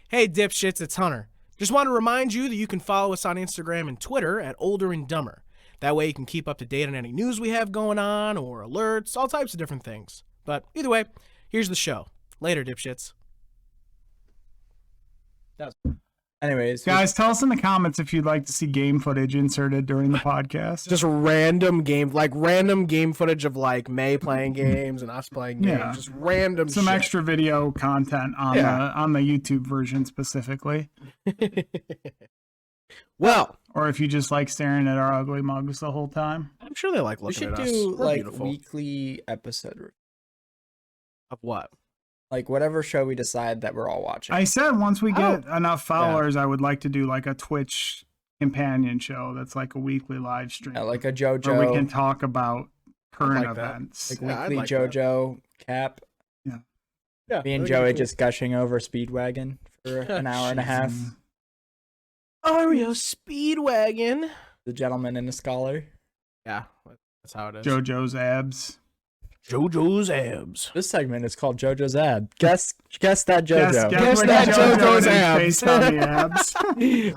Hey, dipshits, it's Hunter. Just want to remind you that you can follow us on Instagram and Twitter at OlderNDumber. That way you can keep up to date on any news we have going on or alerts, all types of different things. But either way, here's the show. Later, dipshits. Anyways, guys, tell us in the comments if you'd like to see game footage inserted during the podcast. Just random game footage of like May playing games and us playing games. Yeah. Just random some shit. extra video content on the YouTube version specifically. Well, or if you just like staring at our ugly mugs the whole time. I'm sure they like looking at us. We should do We're like beautiful. weekly episode Of what? like whatever show we decide that we're all watching. I said once we get enough followers, I would like to do like a Twitch companion show that's like a weekly live stream. Yeah, like a JoJo. Where we can talk about current like that. events. Like Yeah, I'd weekly like JoJo Cap. Yeah, Me and Joey just gushing over Speedwagon for an hour and a half. Oreo Speedwagon. The Gentleman and the Scholar. Yeah, that's how it is. JoJo's abs. JoJo's abs. This segment is called JoJo's Ab. Guess that JoJo. Guess what that JoJo's is abs. based on the abs.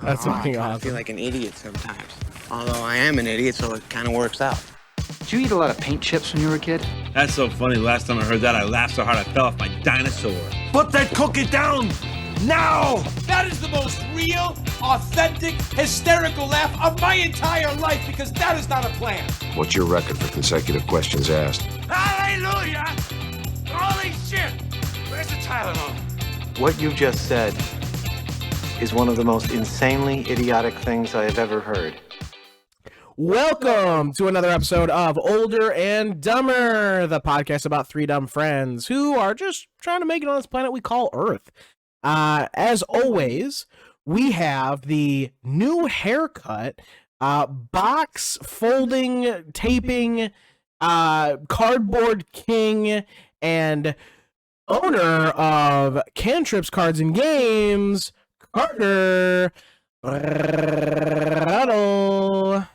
That's fucking I awesome. feel like an idiot sometimes. Although I am an idiot, so it kind of works out. Did you eat a lot of paint chips when you were a kid? That's so funny. Last time I heard that, I laughed so hard I fell off my dinosaur. Put that cookie down now! That is the most real, authentic, hysterical laugh of my entire life because that is not a plan. What's your record for consecutive questions asked? Hallelujah! Holy shit! Where's the Tylenol? What you just said is one of the most insanely idiotic things I have ever heard. Welcome to another episode of Older and Dumber, the podcast about three dumb friends who are just trying to make it on this planet we call Earth. As always, we have the new haircut, box folding, taping, cardboard king, and owner of Cantrips Cards and Games, Carter Ruttle.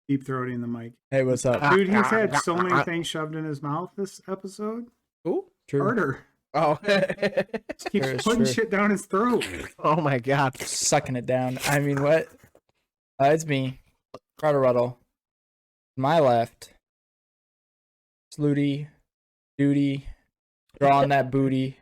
Deep throating the mic. Hey, what's up? Dude, he's had so many things shoved in his mouth this episode. Ooh, True. Carter. oh. Keeps It's putting true. shit down his throat. Oh my god. Sucking it down. I mean, what? It's me, Carter Ruttle. My left, Slooty, Duty, drawing that booty.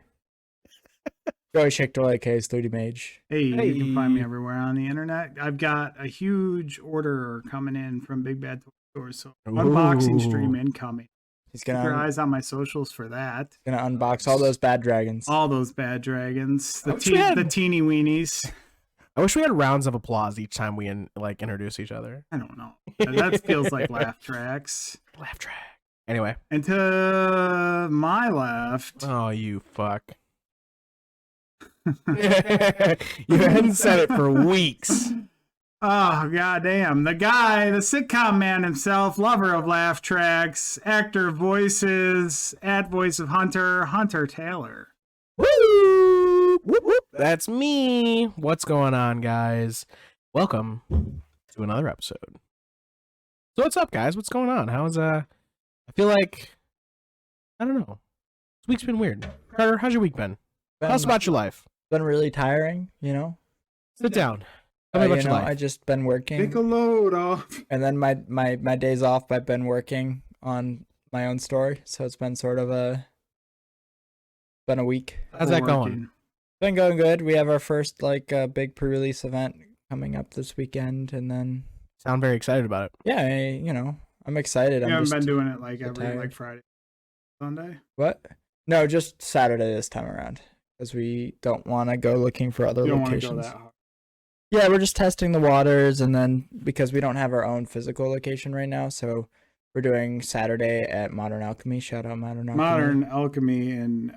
Joey Schichtel, aka Slooty Mage. Hey, you can find me Hey. everywhere on the internet. I've got a huge order coming in from Big Bad Toy Stores, so unboxing stream incoming. He's Keep your gonna eyes on my socials for that. unbox all those bad dragons. All those bad dragons, the wish we had- the teeny weenies. I wish we had rounds of applause each time we introduce each other. I don't know. That feels like laugh tracks. Laugh track. Anyway. And to my left, Oh, you fuck. You hadn't said it for weeks. oh goddamn, the guy, the sitcom man himself, lover of laugh tracks, actor of voices, voice of Hunter Taylor. Woo! Whoop, whoop. That's me. What's going on, guys? Welcome to another episode. So what's up, guys? What's going on? How's I feel like I don't know. This week's been weird. Carter, how's your week been? Tell us about your life. Been really tiring, you know. Sit down. Tell me about You your know, life. I just been working, Take a load off. and then my days off, I've been working on my own story, so it's been sort of been a week. How's that going? Been going good. We have our first big pre-release event coming up this weekend, and then Sound very excited about it. yeah, I'm excited. You I'm haven't just been doing it like every tired. Friday, Sunday. what? No, just Saturday this time around, because we don't want to go looking for other You don't want to go locations. that hard. Yeah, we're just testing the waters, and then because we don't have our own physical location right now, so we're doing Saturday at Modern Alchemy. Shout out Modern Alchemy. Modern Alchemy in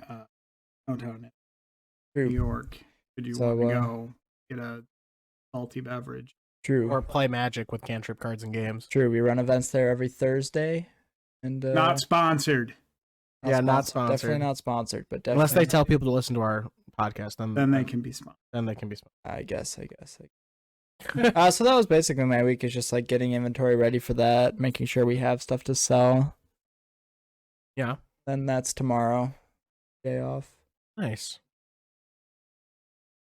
downtown New True. York. Did you So, want to go get a salty beverage? True. Or play Magic with Cantrip Cards and Games. True. We run events there every Thursday, and Not sponsored. Yeah, not Definitely sponsored. not sponsored, but definitely. Unless they tell people to listen to our podcast, Then they can be sponsored. then they can be sponsored. I guess. So that was basically my week. Is just like getting inventory ready for that, making sure we have stuff to sell. Yeah. Then that's tomorrow. Day off. Nice.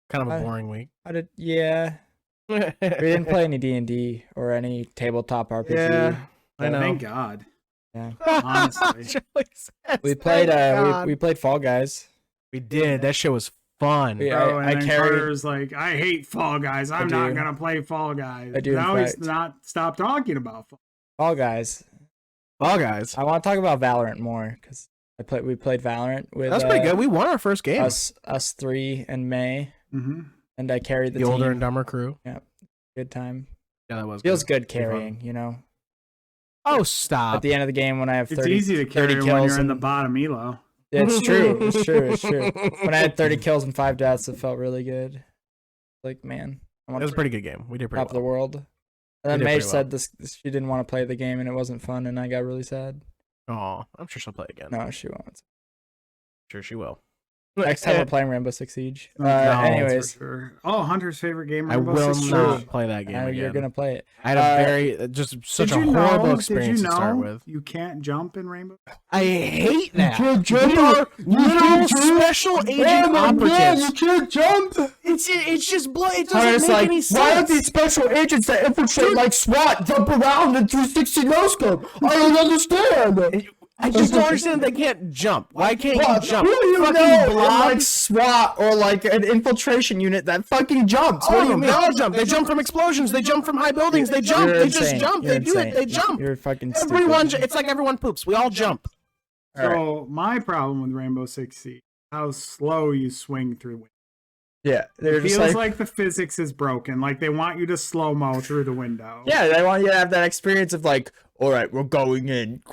Kind of a boring week. Yeah. We didn't play any D&D or any tabletop RPG. Yeah, I know. Thank God. Yeah. Honestly. We played we played Fall Guys. We did. That shit was fun. Yeah. Bro, and I then carried- Carter's like, I hate Fall Guys. I'm not do. gonna play Fall Guys. I do, in Now he's fact. not stop talking about Fall Guys. Fall Guys. I want to talk about Valorant more because we played Valorant with That's pretty good. We won our first game. us three in May, Mm-hmm. and I carried the The team. Older and Dumber crew. Good time. Yeah, that was Feels good. good carrying, you know. Oh, stop. At the end of the game when I have 30, It's easy to 30 carry kills when you're in and- the bottom elo. It's true. It's true. It's true. When I had 30 kills and 5 deaths, it felt really good. Like, man, I It want was a to pretty good game. We did pretty top of the well. world. And then did May pretty said this she didn't want to play the game and it wasn't fun, and I got really sad. Oh, I'm sure she'll play again. No, she won't. Sure she will. Next time we're playing Rainbow Six Siege. No, that's Anyways, for sure. Oh, Hunter's favorite game. I Rainbow will Six not Siege. play that game again. you're gonna play it. I had a very just such a horrible experience to start with. You can't jump in Rainbow. I hate that. can't jump. They are You little can't jump. special agent Oh my God, operatives. you can't jump. It's just it Hunter's doesn't make like, any why are sense. these special agents that infiltrate like SWAT jump around in 360 no scope? I don't understand. I just don't understand they can't jump. Why can't What? you jump? Who do you Fucking know in, blob. like SWAT or like an infiltration unit that fucking jumps? What do you They mean? all jump. They jump from explosions. They jump from high buildings. They jump. You're They insane. just jump. You're They do it. insane. They jump. You're fucking Everyone. stupid. It's like everyone poops. We all jump. So my problem with Rainbow Six Siege, how slow you swing through windows. Yeah, they're It just feels like, like the physics is broken. Like they want you to slow mo through the window. yeah, they want you to have that experience of like, all right, we're going in.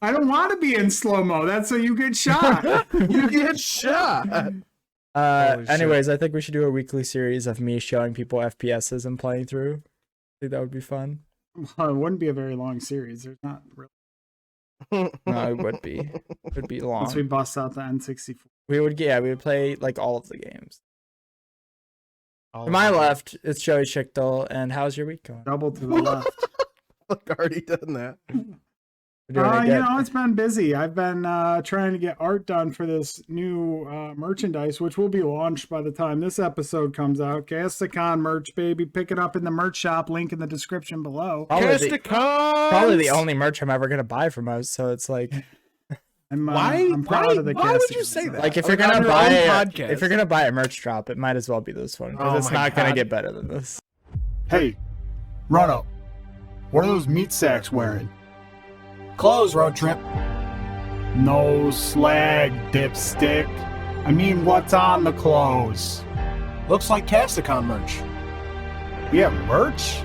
I don't want to be in slow mo. That's how you get shot. You get shot. Holy Anyways, I think we should do a weekly series of me showing people FPSs and playing through. I think that would be fun. Well, it wouldn't be a very long series. There's not really. No, it would be. It would be long. Once we bust out the N64. We would play like all of the games. To my left, it's Joey Schichtel, and how's your week going? Double to the left. Look, already done that. We're doing it You good. know, it's been busy. I've been trying to get art done for this new merchandise, which will be launched by the time this episode comes out. Casticon merch, baby. Pick it up in the merch shop. Link in the description below. Probably the only merch I'm ever gonna buy from us. So it's like, I'm proud of the why would Casticon you say stuff. that? like if Like, you're gonna on your buy own it, podcast. if you're gonna buy a merch drop, it might as well be this one because Oh it's my not gonna God. get better than this. Hey, Ruttle, what are those meat sacks wearing? Clothes, road trip. No slag, dipstick. I mean, what's on the clothes? Looks like Casticon merch. We have merch?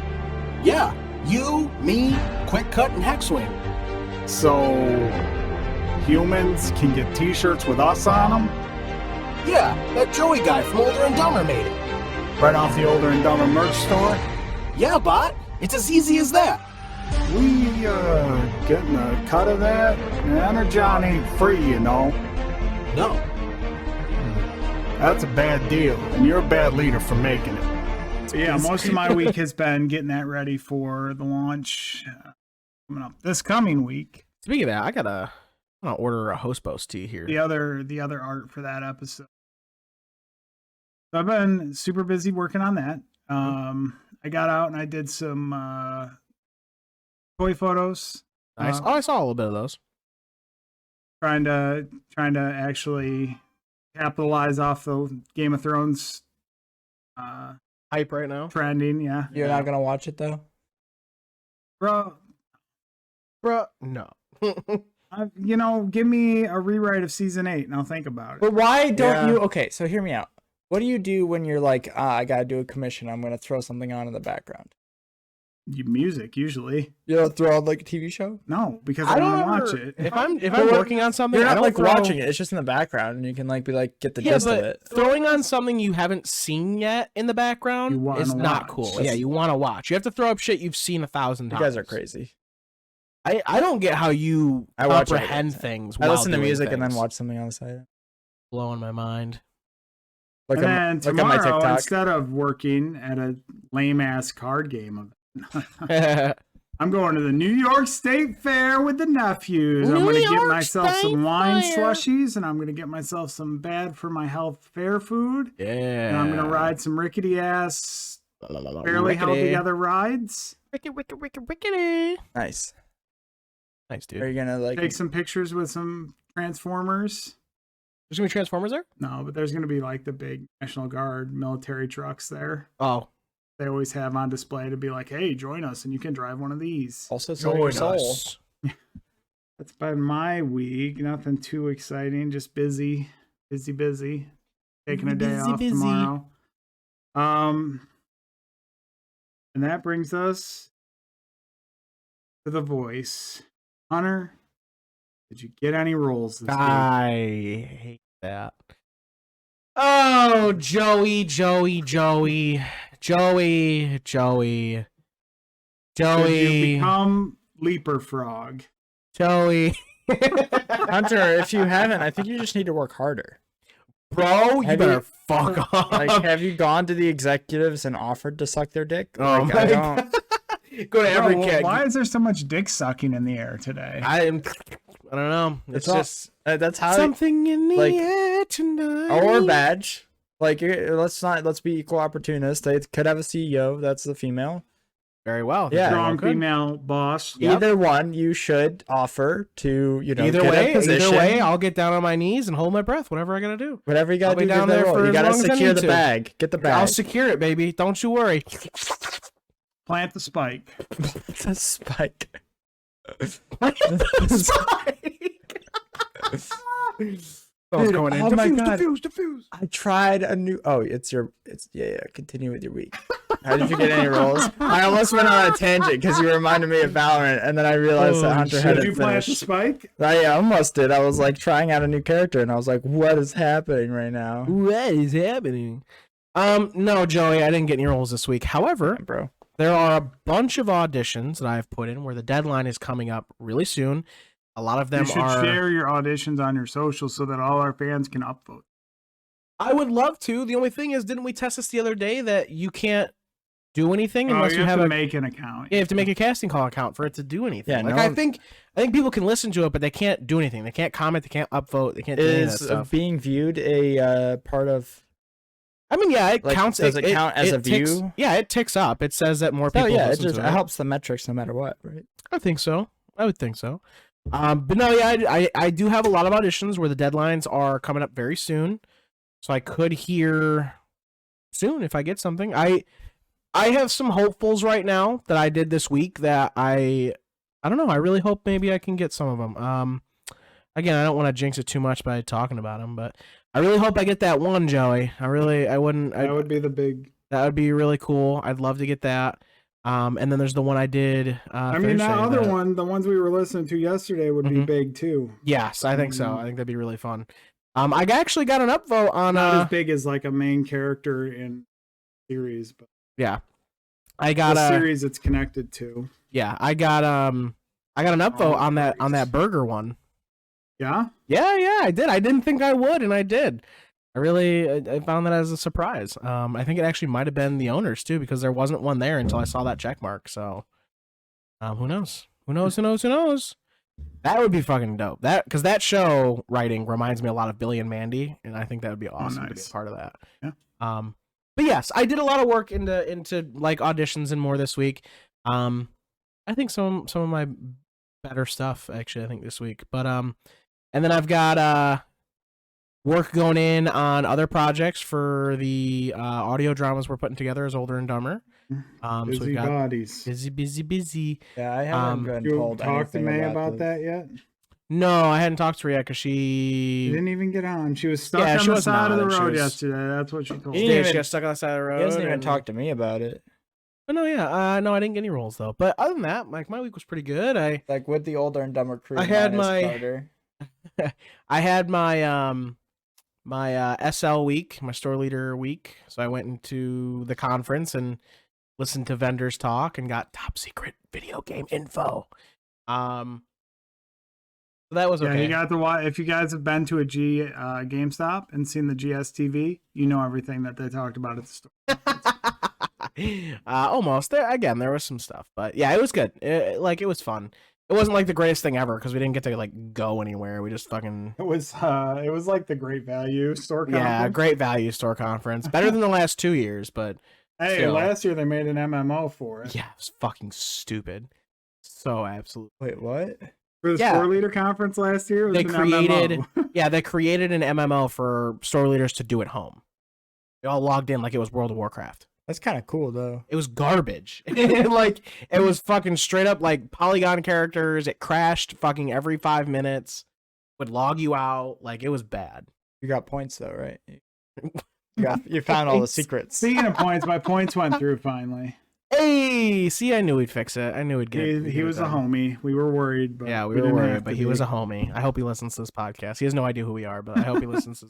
Yeah, you, me, Quick Cut, and Hexwing. So, humans can get t-shirts with us on them? Yeah, that Joey guy from Older and Dumber made it. Right off the Older and Dumber merch store? Yeah, bot. It's as easy as that. We, getting a cut of that? Energon ain't free, you know. No. That's a bad deal, and you're a bad leader for making it. So yeah, most of my week has been getting that ready for the launch coming up this coming week. Speaking of that, I'm gonna order a Hostbos tee here. The other art for that episode. So I've been super busy working on that. I got out and I did some toy photos. Nice. I saw a little bit of those. Trying to actually capitalize off the Game of Thrones Hype right now. trending. Yeah, You're not gonna watch it though. bro. No. Give me a rewrite of season 8 and I'll think about it. But why don't Yeah. you? Okay, so hear me out. What do you do when you're like, I gotta do a commission? I'm gonna throw something on in the background. Music usually. You don't throw on like a TV show. No, because I don't want to watch it. If I'm working on something, You're I not don't like throw... watching it. It's just in the background, and you can like be like get the Yeah, gist of but it. throwing on something you haven't seen yet in the You background wanna is not watch. cool. Yeah, you want to watch. You have to throw up shit you've seen 1,000 You times. guys are crazy. I don't get how you I watch comprehend everything. things. I while listen to doing music and then things. watch something on the side. Blowing my mind. Like And on, then like on my tomorrow, TikTok. instead of working at a lame ass card game, I'm going to the New York State Fair with the nephews. I'm going to get myself some wine slushies, and I'm going to get myself some bad for my health fair food. Yeah. And I'm going to ride some rickety ass, barely held together rides. Rickety. Nice. Nice, dude. Are you gonna like take some pictures with some Transformers? There's gonna be Transformers there? No, but there's gonna be like the big National Guard military trucks there. Oh. They always have on display to be like, hey, join us and you can drive one of these. Also sell your soul. That's been my week. Nothing too exciting. Just busy. Taking a day off tomorrow. And that brings us to The Voice. Hunter, did you get any roles this week? I hate that. Oh, Joey. Did you become Leaper Frog? Joey. Hunter, if you haven't, I think you just need to work harder. Bro, you better fuck off. Like, have you gone to the executives and offered to suck their dick? Oh, like, my I don't. Go to every kid. Why is there so much dick sucking in the air today? I don't know. It's just that's how something in the air tonight. Or badge. Like, let's be equal opportunists. They could have a CEO. That's the female. Very well. Yeah. Strong female boss. Yep. Either one, you should offer to, either way, I'll get down on my knees and hold my breath. Whatever I gotta do. Whatever you gotta do. Down there for you gotta as long as I secure need the to. bag. Get the bag. I'll secure it, baby. Don't you worry. Plant the spike. The spike. Dude, going in. Oh my God. Diffuse. I tried a new. Oh, yeah. Continue with your week. How did you get any roles? I almost went on a tangent because you reminded me of Valorant, and then I realized that Hunter had it Did you plant the finished. spike? I almost did. I was like trying out a new character, and I was like, "What is happening right now?" What is happening? No, Joey, I didn't get any roles this week. However, bro, there are a bunch of auditions that I've put in where the deadline is coming up really soon. A lot of them you should share your auditions on your socials so that all our fans can upvote. I would love to. The only thing is, didn't we test this the other day that you can't do anything unless you have to make an account. Yeah, you have to make a casting call account for it to do anything. Yeah, like, I think people can listen to it, but they can't do anything. They can't comment. They can't upvote. They can't do any of that stuff. Is being viewed a part of? I mean, yeah, it like, counts. Does it count as a view? Yeah, it ticks up. It says that more people. Yeah, listen it to it. helps the metrics no matter what, right? I think so. I would think so. But no, yeah, I do have a lot of auditions where the deadlines are coming up very soon, so I could hear soon if I get something. I have some hopefuls right now that I did this week that I don't know. I really hope maybe I can get some of them. Again, I don't want to jinx it too much by talking about them, but I really hope I get that one, Joey. That would be the big. That would be really cool. I'd love to get that. And then there's the one I did. I mean, that other one, the ones we were listening to yesterday, would be big too. Yes, I think so. I think that'd be really fun. I actually got an upvote on. Not as big as like a main character in series, but yeah, I got the series it's connected to. Yeah, I got an upvote on that burger one. Yeah. Yeah, I did. I didn't think I would, and I did. I found that as a surprise. I think it actually might have been the owners too, because there wasn't one there until I saw that check mark. So, who knows? Who knows? That would be fucking dope. Because that show writing reminds me a lot of Billy and Mandy, and I think that would be awesome to be a part of that. Yeah. But yes, I did a lot of work into like auditions and more this week. I think some of my better stuff actually. I think this week, but and then I've got work going in on other projects for the audio dramas we're putting together as Older and Dumber. Busy so we've got bodies. Busy. Yeah, I haven't been told talked to anything May about this. that yet? No, I hadn't talked to her yet because she didn't even get on. She was stuck on the side of the road yesterday. That's what she told me. Yeah, she got stuck on the side of the road. He hasn't even talked to me about it. Oh, no, yeah. No, I didn't get any roles though. But other than that, like my week was pretty good. Like with the Older and Dumber crew. I had Carter. I had my my SL week, my store leader week. So I went into the conference and listened to vendors talk and got top secret video game info. So that was okay. Yeah, you got to watch. If you guys have been to a GameStop and seen the GSTV, you know everything that they talked about at the store. Almost. There was some stuff, but yeah, it was good. It was fun. It wasn't like the greatest thing ever because we didn't get to like go anywhere. We just fucking. It was like the Great Value store conference. Yeah, Great Value store conference. Better than the last 2 years, but Hey, still. last year they made an MMO for it. Yeah, it was fucking stupid. So absolutely. Wait, what? For the Yeah. store leader conference last year, it was They an created MMO. yeah, they created an MMO for store leaders to do at home. They all logged in like it was World of Warcraft. That's kind of cool though. It was garbage. Like it was fucking straight up like polygon characters. It crashed fucking every 5 minutes. Would log you out. Like it was bad. You got points though, right? You found all the secrets. Speaking of points, my points went through finally. Hey, see, I knew he'd fix it. I knew he'd get. He was a homie. We were worried, but Yeah, we were didn't worried, have but to he be. was a homie. I hope he listens to this podcast. He has no idea who we are, but I hope he listens to.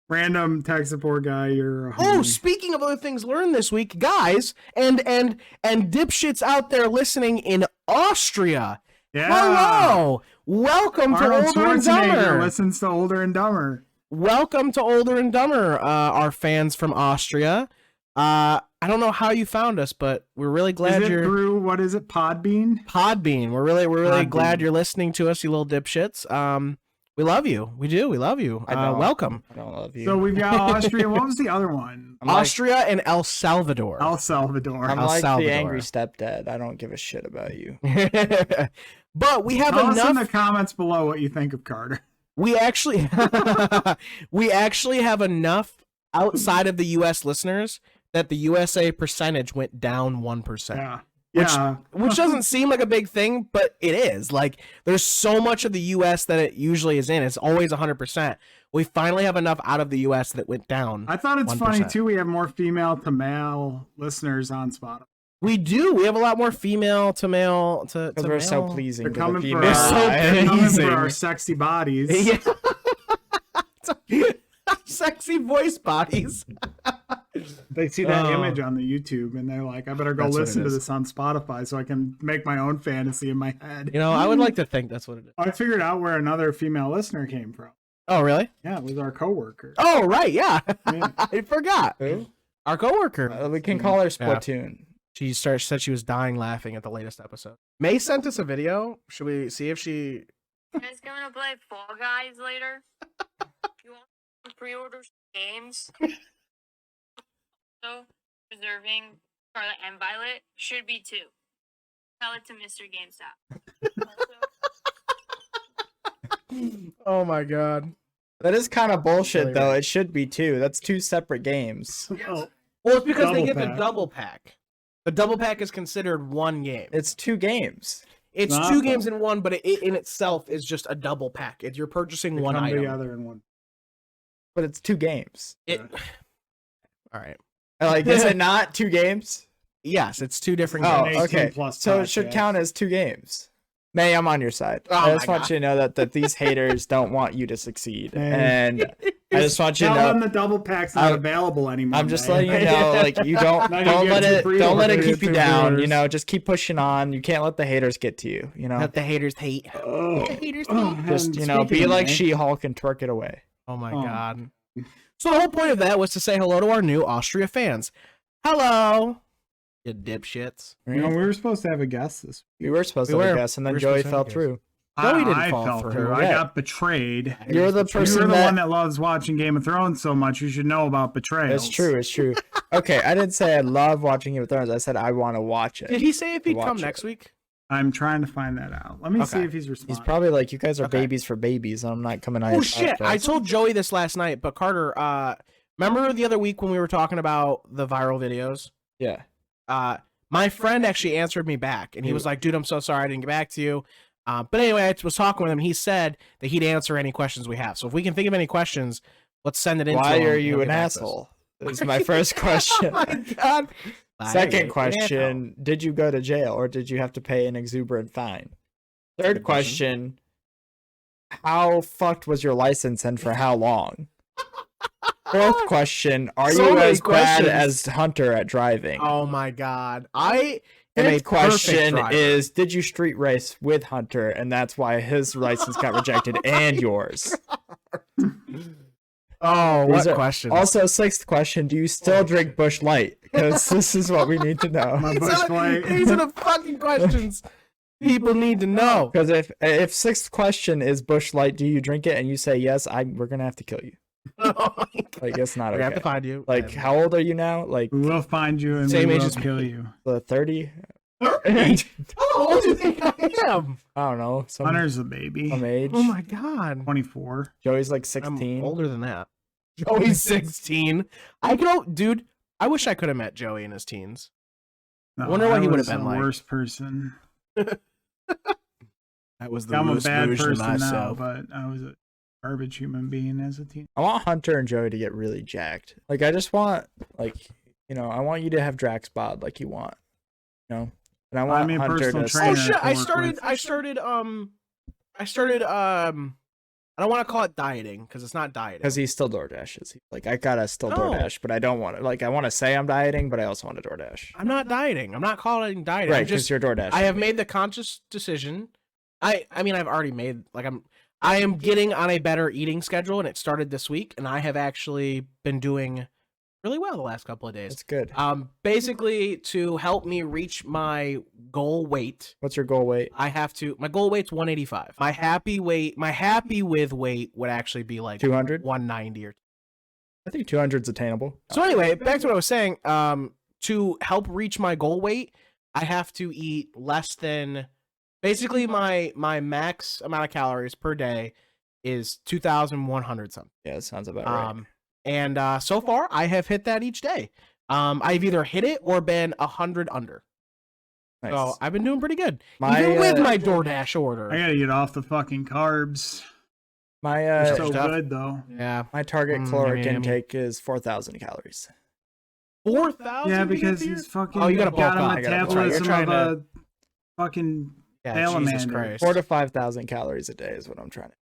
Random tech support guy. You're a Oh, homie. speaking of other things learned this week, guys, and dipshits out there listening in Austria. Yeah. Hello, welcome to Arnold Older and Schwarzenegger Dumber. listens to Older and Dumber. Welcome to Older and Dumber, our fans from Austria. I don't know how you found us, but we're really glad Is it you're through what is it? Podbean. Podbean. We're really Podbean. glad you're listening to us, you little dipshits. We love you. We do. We love you. Welcome. I don't love you. So we've got Austria. What was the other one? I'm like- Austria and El Salvador. El Salvador. I'm El like Salvador. the angry stepdad. I don't give a shit about you. But we have Tell us in enough. the comments below what you think of Carter. We actually have enough outside of the U.S. listeners that the USA percentage went down 1%. Yeah. Which, Yeah. which doesn't seem like a big thing, but it is. Like, there's so much of the U.S. that it usually is in. It's always 100%. We finally have enough out of the U.S. that went down. I thought it's 1%. funny too. We have more female to male listeners on Spotify. We do. We have a lot more female to male to Because we're so male. pleasing They're to coming the for female. so they're coming pleasing. for our sexy bodies. Yeah. Sexy voice bodies. They see that Oh. image on the YouTube and they're like, I better go That's what listen it to is. this on Spotify so I can make my own fantasy in my head. You know, I would like to think that's what it is. I figured out where another female listener came from. Oh, really? Yeah, it was our coworker. Oh, right. Yeah. Yeah. I forgot. Who? Our coworker. We can call her Splatoon. She said she was dying laughing at the latest episode. May sent us a video. Should we see if she? You guys gonna play Fall Guys later? You want to pre-order some games? So, reserving Scarlet and Violet should be 2. Tell it to Mr. GameStop. Oh my god. That is kind of bullshit, Really though. right. It should be 2. That's 2 separate games. Oh, Well, it's because they Double get the pack. double pack. The double pack is considered one game. It's 2 games. It's Not 2 the- games in one, but it in itself is just a double pack. You're purchasing they one come item. together in one. But it's 2 games. It. All right. Like, is it not 2 games? Yes, it's 2 different Oh, games. 18 okay. plus So it should podcast. count as 2 games. May, I'm on your side. Oh I just my want God. you to know that these haters don't want you to succeed. Hey. And I just want you to Tell know. them the double pack's not I'm- available anymore. I'm just man. letting you know, like, you don't Now you don't get let 2 it don't let it pre-orders, keep you 2 down. You pre-orders. know, just keep pushing on. You can't let the haters get to you. You know, Let the haters hate. Oh. The haters Oh, hate. just and be speaking of like May, She-Hulk and twerk it away. Oh my Oh. god. So the whole point of that was to say hello to our new Austria fans. Hello, you dipshits. You know, we were supposed to have a guest this week. We were supposed We to have were. a guess, and then We were Joey supposed to fell have a guess. through. Joey didn't I fall fell through. through. I Yeah. got betrayed. You're the person You're the that. one that loves watching Game of Thrones so much. You should know about betrayals. It's true. It's true. Okay, I didn't say I love watching Game of Thrones. I said I want to watch it. Did he say if he'd Watch come it. next week? I'm trying to find that out. Let me see Okay. if he's responding. He's probably like, you guys are Okay. babies for babies, and I'm not coming on Oh your shit! podcast." I told Joey this last night, but Carter, remember the other week when we were talking about the viral videos? Yeah. My friend actually answered me back, and he was like, "Dude, I'm so sorry I didn't get back to you." But anyway, I was talking with him. And he said that he'd answer any questions we have. So if we can think of any questions, let's send it in. Why to him, are and you he'll an get back to us. asshole? Is my first question. Oh my god! Second question, did you go to jail or did you have to pay an exuberant fine? Third Good question. question, how fucked was your license and for how long? Fourth question, are So you many as bad questions. as Hunter at driving? Oh my god! I am a Fifth perfect question driver. is, did you street race with Hunter and that's why his license got rejected and yours? Oh, These what are- questions? Also, sixth question, do you still drink Bush Light? because this is what we need to know. My bush light. These are the fucking questions people need to know. Because if sixth question is Bush Light, do you drink it? And you say yes, we're gonna have to kill you. Like it's not okay. We have to find you. Like, how old are you now? Like, We will find you and Same we age will as kill you. 30? How old do you think I am? I don't know. Hunter's a baby. Some age. Oh my god. 24. Joey's like I'm 16. older than that. Joey's 16. Dude, I wish I could have met Joey in his teens. No, Wonder what he would have was been the like. worst person. That was the I'm a worst bad version of person now, myself. but I was a garbage human being as a teen. I want Hunter and Joey to get really jacked. Like, I just want, like, I want you to have Drax bod like you want. And I want Hunter personal to. trainer. Oh shit! I to work started. with. I started. I don't want to call it dieting because it's not dieting. Because he still DoorDashes. Like, I gotta still No. DoorDash, but I don't want to. Like, I want to say I'm dieting, but I also want to DoorDash. I'm not dieting. I'm not calling it dieting. Right, I'm because just. you're DoorDash. I have made the conscious decision. I mean, I've already made I am getting on a better eating schedule, and it started this week, and I have actually been doing really well the last couple of days. That's good. Basically, to help me reach my goal weight. What's your goal weight? My goal weight's 185. My happy with weight would actually be like 200? 190 or. I think 200's attainable. So anyway, back to what I was saying. To help reach my goal weight, I have to eat less than. Basically, my max amount of calories per day is 2,100 something. Yeah, that sounds about right. And so far, I have hit that each day. I've either hit it or been 100 under. Nice. So I've been doing pretty good. My, Even with my DoorDash order. I gotta get off the fucking carbs. My They're so stuff. good though. Yeah. my target caloric yummy. intake is 4,000 calories. 4,000? Yeah, because he's fucking Oh, you gotta got bulk a up. metabolism You're of trying a fucking Yeah, Jesus salamander. Christ. 4,000 to 5,000 calories a day is what I'm trying to.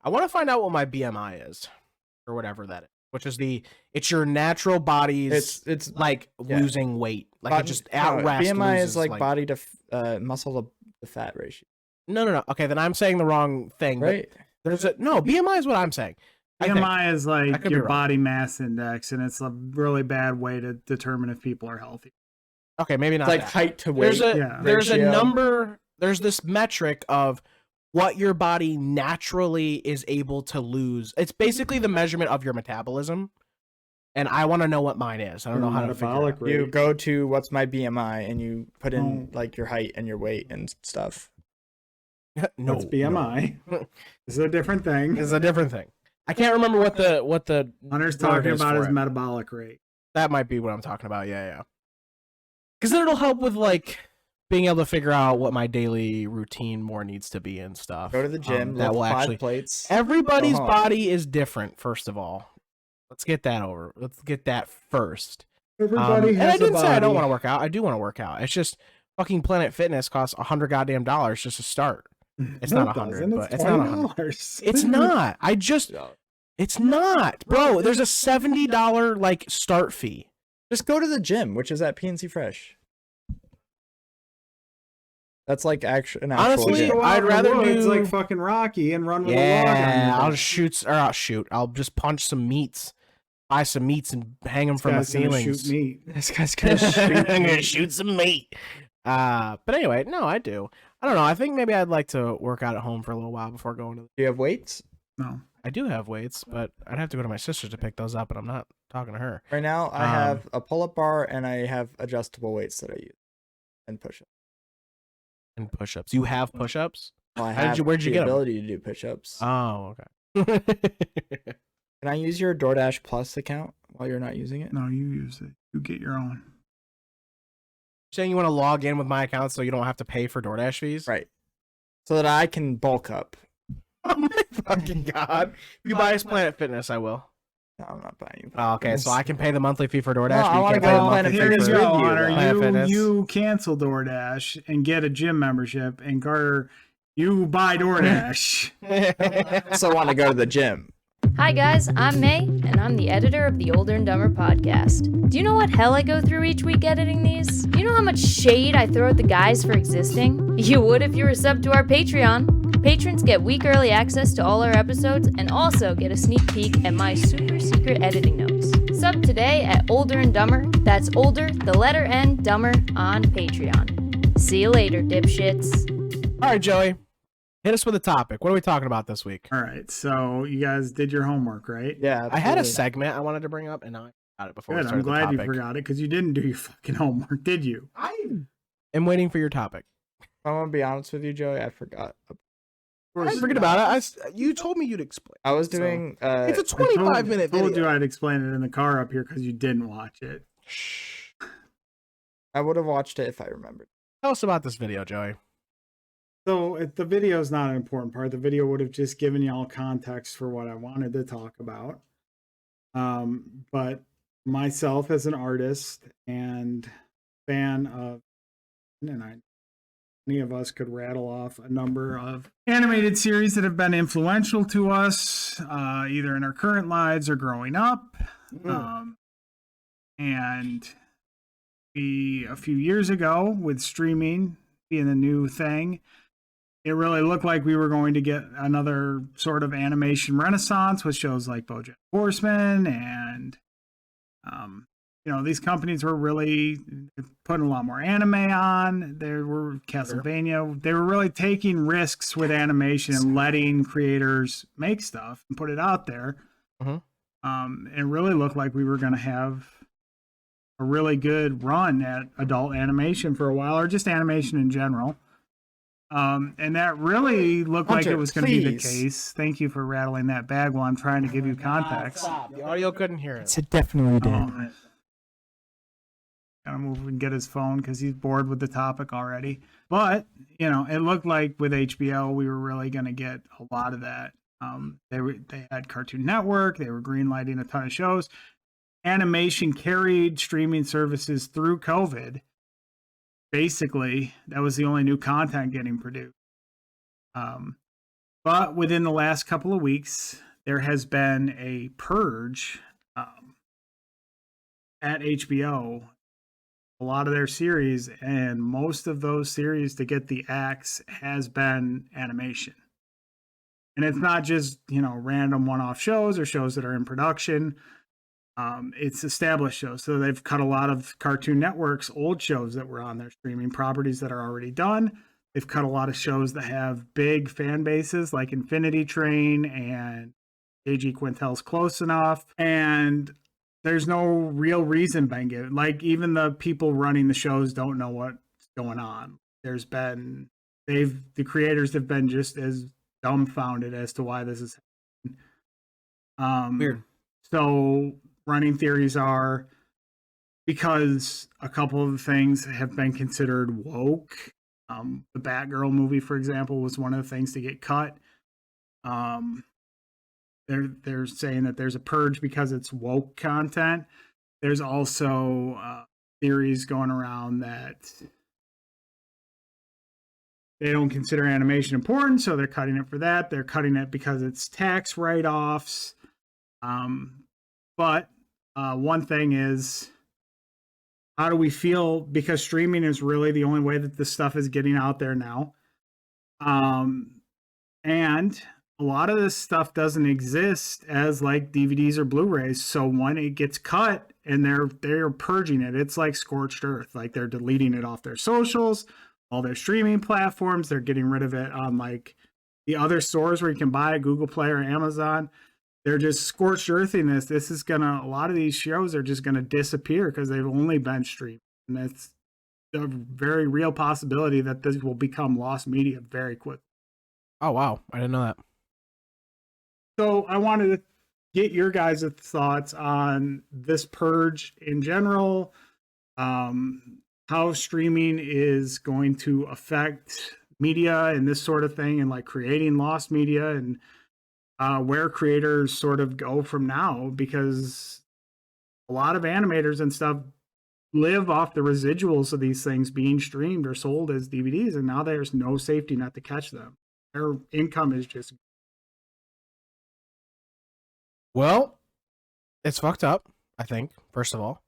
I want to find out what my BMI is, or whatever that is, which is it's your natural body's It's like yeah. losing weight, like Body- it just at rest. BMI loses, is like body to muscle to fat ratio. No. Okay, then I'm saying the wrong thing. Right. BMI is what I'm saying. BMI is I like could be your wrong. body mass index, and it's a really bad way to determine if people are healthy. Okay, maybe not. It's like that. height to weight. There's a ratio. number. There's this metric of what your body naturally is able to lose. It's basically the measurement of your metabolism, and I want to know what mine is. I don't know how to figure it out. You go to what's my BMI and you put in like your height and your weight and stuff. No, What's BMI? This is a different thing. It's a different thing. I can't remember what the Hunter's word talking is about for his it. metabolic rate. That might be what I'm talking about. Yeah. Because then it'll help with like being able to figure out what my daily routine more needs to be and stuff. Go to the gym. That will 5 actually. plates. Everybody's Go home. body is different. First of all, let's get that over. Let's get that first. Everybody and I has a didn't say I don't body. want to work out. I do want to work out. It's just fucking Planet Fitness costs $100 goddamn just to start. It's No, not it 100, doesn't. but It's it's not 100. $20. It's not. It's not, bro. There's a $70 like start fee. Just go to the gym, which is at PNC Fresh. That's like an actual Honestly, gym. Go out I'd in the rather woods do like fucking Rocky and run with a log on Yeah, your I'll back. shoot. I'll just punch some meats, buy some meats, and hang them from the This guy's gonna ceilings. shoot meat. This guy's gonna shoot. I'm gonna shoot some meat. But anyway, no, I do. I don't know. I think maybe I'd like to work out at home for a little while before going to. Do you have weights? No. I do have weights, but I'd have to go to my sister's to pick those up, and I'm not talking to her. Right now, I have a pull-up bar and I have adjustable weights that I use and push-ups. And push-ups. You have push-ups? Well, I How did have you- where'd you the get 'em? ability to do push-ups. Oh, okay. Can I use your DoorDash Plus account while you're not using it? No, you use it. You get your own. Saying you want to log in with my account so you don't have to pay for DoorDash fees? Right. So that I can bulk up. Oh my fucking god! If you buy us Planet Fitness, I will. No, I'm not buying you. Oh, okay, so I can pay the monthly fee for DoorDash. No, but I you wanna can't go pay the to monthly Planet fee Here Fitness you for go, with you, Hunter. Planet Fitness. You cancel DoorDash and get a gym membership, and Carter, you buy DoorDash. I also want to go to the gym. Hi guys, I'm May, and I'm the editor of the OlderNDumber podcast. Do you know what hell I go through each week editing these? Do you know how much shade I throw at the guys for existing? You would if you were sub to our Patreon. Patrons get week early access to all our episodes and also get a sneak peek at my super secret editing notes. Sub today at OlderNDumber. That's older, the letter N, dumber on Patreon. See you later, dipshits. All right, Joey, hit us with a topic. What are we talking about this week? All right, so you guys did your homework, right? Yeah, I had a absolutely. segment I wanted to bring up, and I forgot it before we Good. started I'm glad the you topic. forgot it because you didn't do your fucking homework, did you? I am waiting for your topic. I'm gonna be honest with you, Joey. I forgot. I forget about it. You told me you'd explain. I was So, doing. it's a 25-minute video. I told you I'd explain it in the car up here because you didn't watch it. I would have watched it if I remembered. Tell us about this video, Joey. So the video is not an important part. The video would have just given y'all context for what I wanted to talk about. But myself as an artist and fan of, and any of us could rattle off a number of animated series that have been influential to us, either in our current lives or growing up. And a few years ago, with streaming being the new thing, it really looked like we were going to get another sort of animation renaissance with shows like BoJack Horseman, and these companies were really putting a lot more anime on. There were Castlevania. They were really taking risks with animation and letting creators make stuff and put it out there. It really looked like we were going to have a really good run at adult animation for a while, or just animation in general. And that really looked like it was going to be the case. Thank you for rattling that bag while I'm trying to give you context. Stop. The audio couldn't hear it. It definitely did. Gotta move and get his phone because he's bored with the topic already. But, it looked like with HBO, we were really going to get a lot of that. They had Cartoon Network. They were greenlighting a ton of shows. Animation carried streaming services through COVID. Basically, that was the only new content getting produced. But within the last couple of weeks, there has been a purge at HBO. A lot of their series, and most of those series to get the axe has been animation. And it's not just, random one-off shows or shows that are in production. It's established shows. So they've cut a lot of Cartoon Network's old shows that were on their streaming properties that are already done. They've cut a lot of shows that have big fan bases like Infinity Train and KG Quintel's Close Enough. And there's no real reason being given. Like, even the people running the shows don't know what's going on. The creators have been just as dumbfounded as to why this is happening. Weird. So running theories are because a couple of things have been considered woke. The Batgirl movie, for example, was one of the things to get cut. They're saying that there's a purge because it's woke content. There's also theories going around that they don't consider animation important, so they're cutting it for that. They're cutting it because it's tax write-offs. But one thing is, how do we feel? Because streaming is really the only way that this stuff is getting out there now. And a lot of this stuff doesn't exist as like DVDs or Blu-rays. So when it gets cut and they're purging it, it's like scorched earth. Like, they're deleting it off their socials, all their streaming platforms. They're getting rid of it on like the other stores where you can buy it, Google Play or Amazon. They're just scorched earthing this. This is a lot of these shows are just gonna disappear because they've only been streamed. And that's a very real possibility that this will become lost media very quickly. Oh, wow. I didn't know that. So I wanted to get your guys' thoughts on this purge in general, how streaming is going to affect media and this sort of thing, and like creating lost media, and where creators sort of go from now, because a lot of animators and stuff live off the residuals of these things being streamed or sold as DVDs, and now there's no safety net to catch them. Their income is just... Well, it's fucked up, I think, first of all.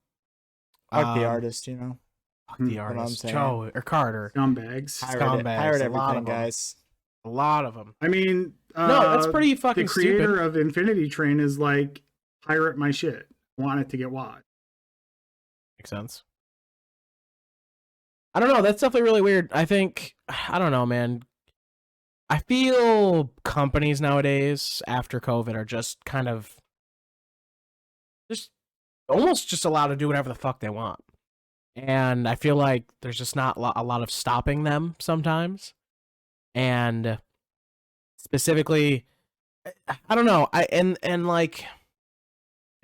Fuck the artist, Fuck the artist. Joe or Carter. Scumbags. Pirate everything, guys. A lot of them. I mean, no, that's pretty fucking stupid. The creator stupid. of Infinity Train is like, pirate my shit. want it to get watched. Makes sense. I don't know. That's definitely really weird. I don't know, man. I feel companies nowadays after COVID are just kind of just almost just allowed to do whatever the fuck they want. And I feel like there's just not a lot of stopping them sometimes. And specifically, I don't know. I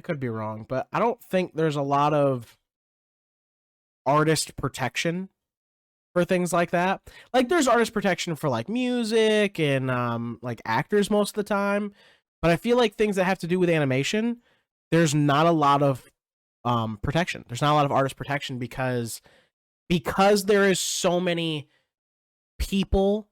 could be wrong, but I don't think there's a lot of artist protection for things like that. Like there's artist protection for like music and like actors most of the time, but I feel like things that have to do with animation, there's not a lot of protection. There's not a lot of artist protection because there is so many people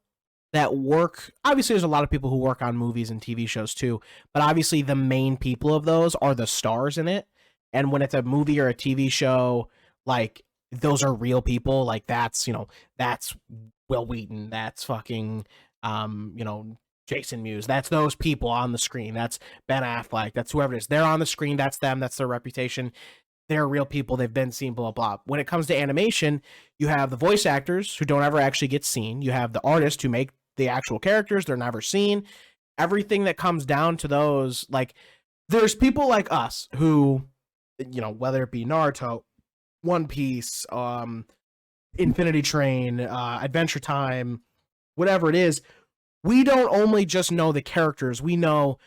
that work. Obviously there's a lot of people who work on movies and TV shows too, but obviously the main people of those are the stars in it. And when it's a movie or a TV show, like those are real people. Like that's Will Wheaton, that's fucking Jason Mewes, that's those people on the screen, that's Ben Affleck, that's whoever it is, they're on the screen, that's them, that's their reputation, they're real people, they've been seen, blah blah. When it comes to animation, you have the voice actors who don't ever actually get seen, you have the artists who make the actual characters, they're never seen. Everything that comes down to those, like there's people like us who, whether it be Naruto, One Piece, Infinity Train, Adventure Time, whatever it is, we don't only just know the characters, we know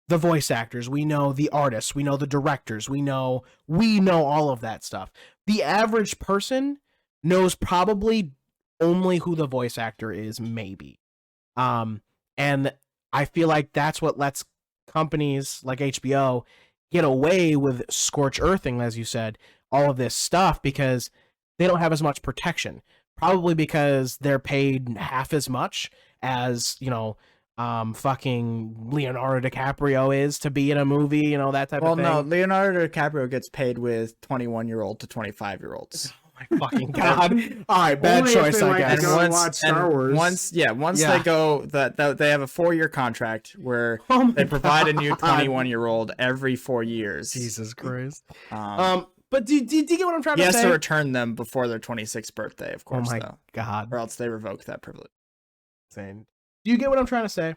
the voice actors, we know the artists, we know the directors, we know all of that stuff. The average person knows probably only who the voice actor is, maybe. And I feel like that's what lets companies like HBO get away with scorch earthing, as you said, all of this stuff, because they don't have as much protection. Probably because they're paid half as much as, fucking Leonardo DiCaprio is to be in a movie, that type of thing. Well, no, Leonardo DiCaprio gets paid with 21-year-old to 25-year-olds. Oh my fucking god! All right, bad Only choice, I like guess. watch Star Wars. Once they go, that they have a 4-year contract where they provide a new 21-year-old every 4 years. Jesus Christ. But do you get what I'm trying to say? He has to return them before their 26th birthday, of course. Oh my god! Or else they revoke that privilege. Insane. Do you get what I'm trying to say?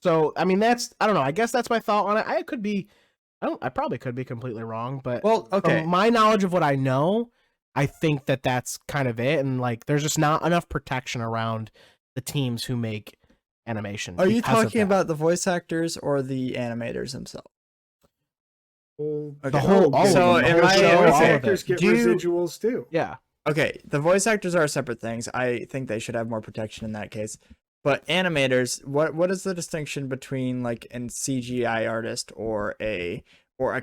So, I mean, I don't know. I guess that's my thought on it. I probably could be completely wrong, but from my knowledge of what I know, I think that's kind of it. And like, there's just not enough protection around the teams who make animation. Are you talking about the voice actors or the animators themselves? The whole voice actors get residuals too. Yeah. Okay, the voice actors are separate things. I think they should have more protection in that case. But animators, what is the distinction between like a CGI artist or a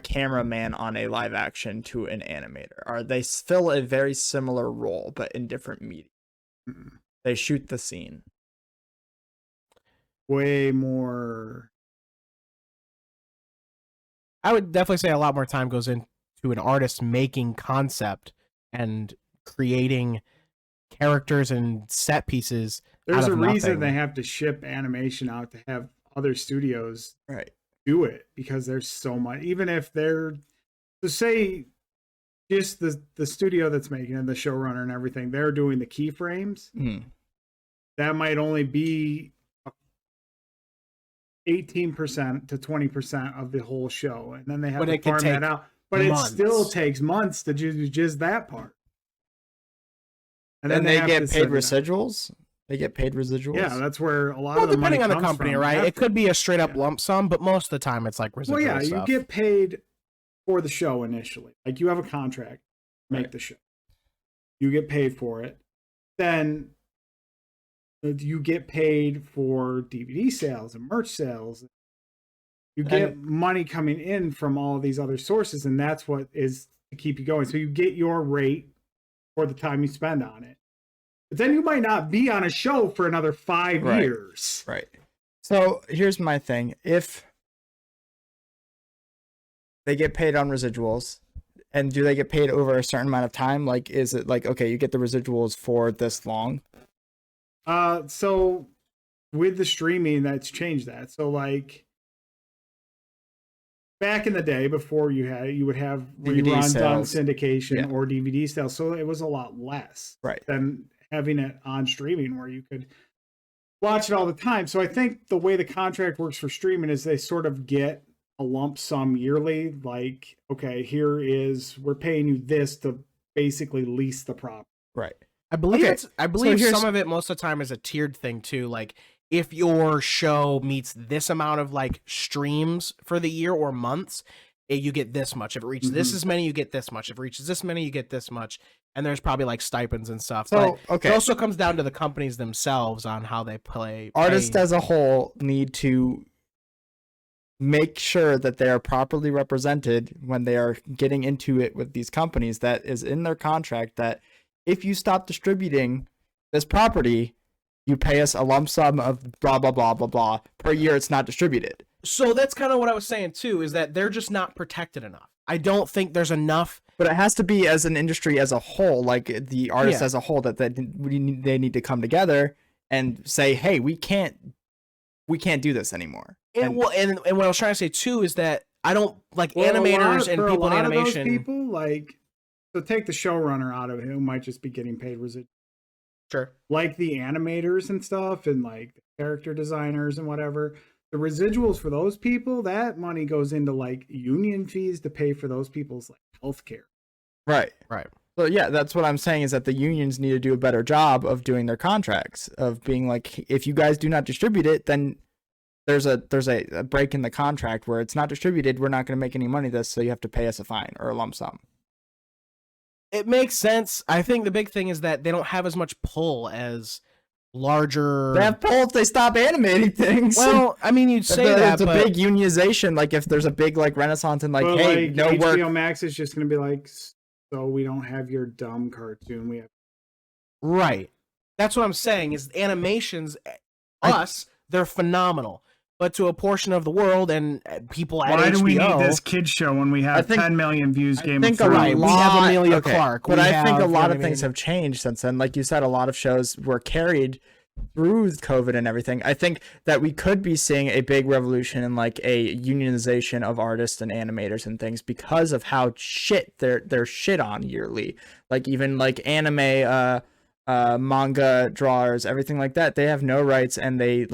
cameraman on a live action to an animator? Are they fill a very similar role but in different media? They shoot the scene. Way more. I would definitely say a lot more time goes into an artist making concept and creating characters and set pieces. There's a reason they have to ship animation out to have other studios do it, because there's so much. Even if they're, to say, just the studio that's making it, the showrunner and everything, they're doing the keyframes. That might only be 18% to 20% of the whole show, and then they have to farm that out. But it still takes months to do just that part. And then they get paid residuals. They get paid residuals. Yeah, that's where a lot of the money depending on the comes company, from. right? It could be a straight up lump sum, but most of the time it's like residual Well, yeah, stuff. you get paid for the show initially. Like you have a contract, make the show. You get paid for it. Then you get paid for DVD sales and merch sales. You get money coming in from all of these other sources, and that's what is to keep you going. So you get your rate for the time you spend on it. But then you might not be on a show for another 5 years. Right. So here's my thing. If they get paid on residuals, and do they get paid over a certain amount of time? Like, is it like, okay, you get the residuals for this long? So with the streaming, that's changed that. So like, back in the day before you would have DVD reruns on sales. syndication or DVD sales, so it was a lot less than having it on streaming where you could watch it all the time. So I think the way the contract works for streaming is they sort of get a lump sum yearly, like, okay, we're paying you this to basically lease the property. Right. I believe some of it most of the time is a tiered thing too. Like if your show meets this amount of like streams for the year or months, you get this much. If it reaches this many, you get this much. If it reaches this many, you get this much. And there's probably like stipends and stuff. So, but it also comes down to the companies themselves on how they play. Artists as a whole need to make sure that they are properly represented when they are getting into it with these companies. That is in their contract that if you stop distributing this property, you pay us a lump sum of blah, blah, blah, blah, blah per year. It's not distributed. So that's kind of what I was saying too, is that they're just not protected enough. I don't think there's enough. But it has to be as an industry as a whole, like the artists as a whole, that they need to come together and say, hey, we can't do this anymore. And what I was trying to say too is that I don't like animators and people in animation. Those people, like, so take the showrunner out of it, who might just be getting paid residual. Sure. Like the animators and stuff, and like the character designers and whatever. The residuals for those people, that money goes into like union fees to pay for those people's like healthcare. Right. Right. So yeah, that's what I'm saying, is that the unions need to do a better job of doing their contracts, of being like, if you guys do not distribute it, then there's a break in the contract where it's not distributed. We're not going to make any money this, so you have to pay us a fine or a lump sum. It makes sense. I think the big thing is that they don't have as much pull as larger. They have pull if they stop animating things. Well, I mean, you'd say that, it's a big unionization. Like if there's a big like renaissance and like, hey, like, no HBO work. Max is just going to be like, so we don't have your dumb cartoon. We have. Right. That's what I'm saying. Is animations, they're phenomenal. But to a portion of the world and people at HBO... Why do we need this kid show when we have 10 million views Game of Thrones? We have Amelia Clark. But I think a lot of things have changed since then. Like you said, a lot of shows were carried through COVID and everything. I think that we could be seeing a big revolution in like a unionization of artists and animators and things because of how shit they're shit on yearly. Like even like anime, manga drawers, everything like that. They have no rights, and they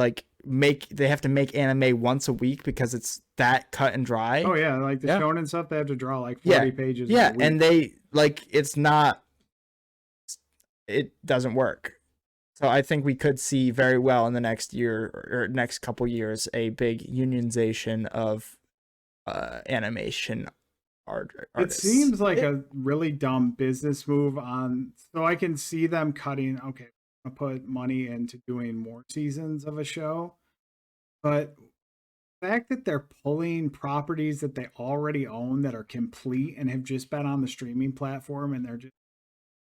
have to make anime once a week because it's that cut and dry. Oh yeah, like the shonen stuff, they have to draw like 40 pages. Yeah, a week. and it doesn't work. So I think we could see very well in the next year or next couple years a big unionization of animation artists. It seems like a really dumb business move so I can see them cutting, okay, put money into doing more seasons of a show, but the fact that they're pulling properties that they already own that are complete and have just been on the streaming platform, and they're just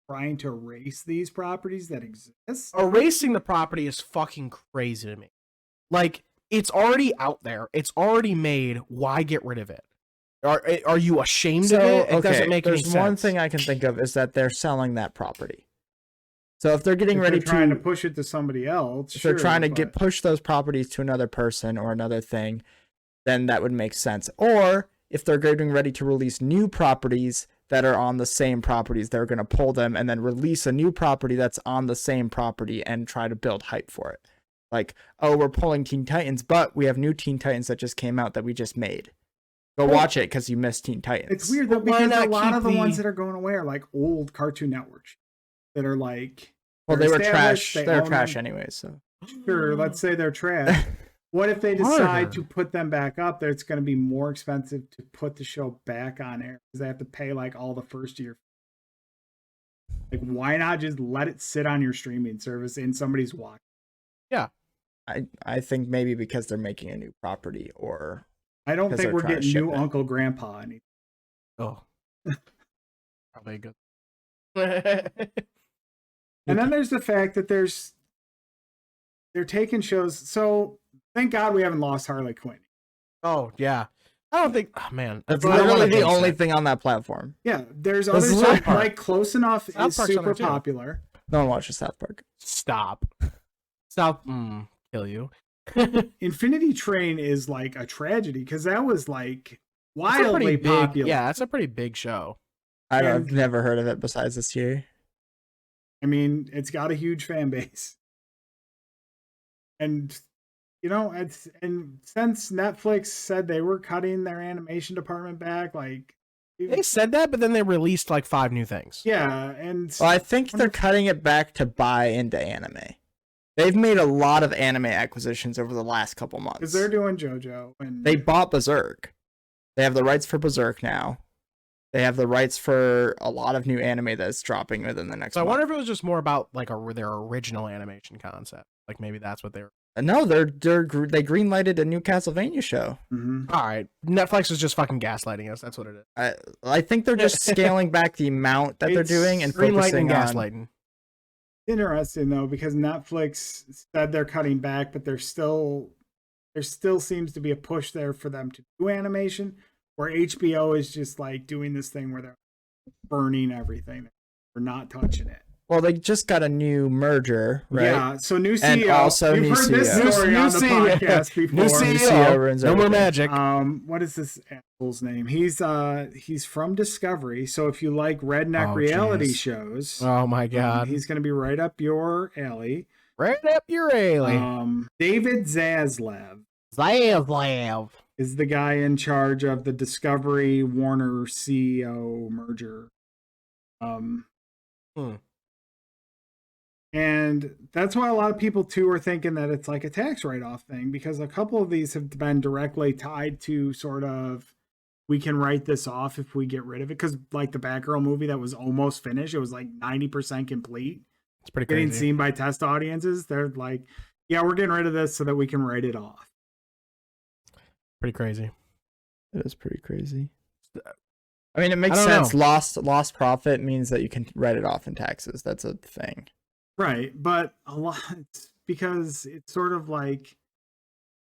trying to erase these properties that exist. Erasing the property is fucking crazy to me. Like, it's already out there, it's already made. Why get rid of it? Are you ashamed of it? It doesn't make any sense. There's one thing I can think of is that they're selling that property. So if they're getting ready trying to push it to somebody else, if they're trying to push those properties to another person or another thing, then that would make sense. Or if they're getting ready to release new properties that are on the same properties, they're going to pull them and then release a new property that's on the same property and try to build hype for it. Like, oh, we're pulling Teen Titans, but we have new Teen Titans that just came out that we just made. Go watch it because you missed Teen Titans. It's weird though, because a lot of the ones that are going away are like old Cartoon Network that are like, well, they were trash. They're trash anyways. So sure, let's say they're trash. What if they decide to put them back up there? It's going to be more expensive to put the show back on air because they have to pay like all the first year. Like, why not just let it sit on your streaming service and somebody's watching? Yeah, I think maybe because they're making a new property, or I don't think we're getting new Uncle Grandpa anything. Oh, probably good. And then there's the fact that they're taking shows. So thank God we haven't lost Harley Quinn. Oh yeah, I don't think. Oh man, that's literally the only thing on that platform. Yeah, there's other stuff like Close Enough is super popular. No one watches South Park. Stop. Kill you. Infinity Train is like a tragedy because that was like wildly big, popular. yeah, that's a pretty big show. I've never heard of it besides this year. I mean, it's got a huge fan base. And since Netflix said they were cutting their animation department back, like they said that, but then they released like 5 new things. Yeah, and I think they're cutting it back to buy into anime. They've made a lot of anime acquisitions over the last couple months. Because they're doing JoJo, and they bought Berserk. They have the rights for Berserk now. They have the rights for a lot of new anime that's dropping within the next. So I month. wonder if it was just more about like their original animation concept. Like maybe that's what they were. No, they greenlighted a new Castlevania show. Mm-hmm. All right, Netflix is just fucking gaslighting us. That's what it is. I think they're just scaling back the amount that they're doing and focusing on gaslighting. Interesting though, because Netflix said they're cutting back, but there still seems to be a push there for them to do animation, where HBO is just like doing this thing where they're burning everything. We're not touching it. Well, they just got a new merger, right? Yeah, so new CEO. And also You've new heard this CEO. story on the podcast before. New CEO. No more magic. What is this asshole's name? He's from Discovery. So if you like redneck reality shows, oh my god, he's going to be right up your alley. Right up your alley. David Zaslav. Zaslav is the guy in charge of the Discovery Warner CEO merger. And that's why a lot of people too are thinking that it's like a tax write-off thing, because a couple of these have been directly tied to sort of, we can write this off if we get rid of it. Because like the Batgirl movie that was almost finished, it was like 90% complete. It's pretty crazy. Getting seen by test audiences. They're like, yeah, we're getting rid of this so that we can write it off. Pretty crazy. It is pretty crazy. I mean, it makes sense. Lost profit means that you can write it off in taxes. That's a thing. Right, but a lot, because it's sort of like,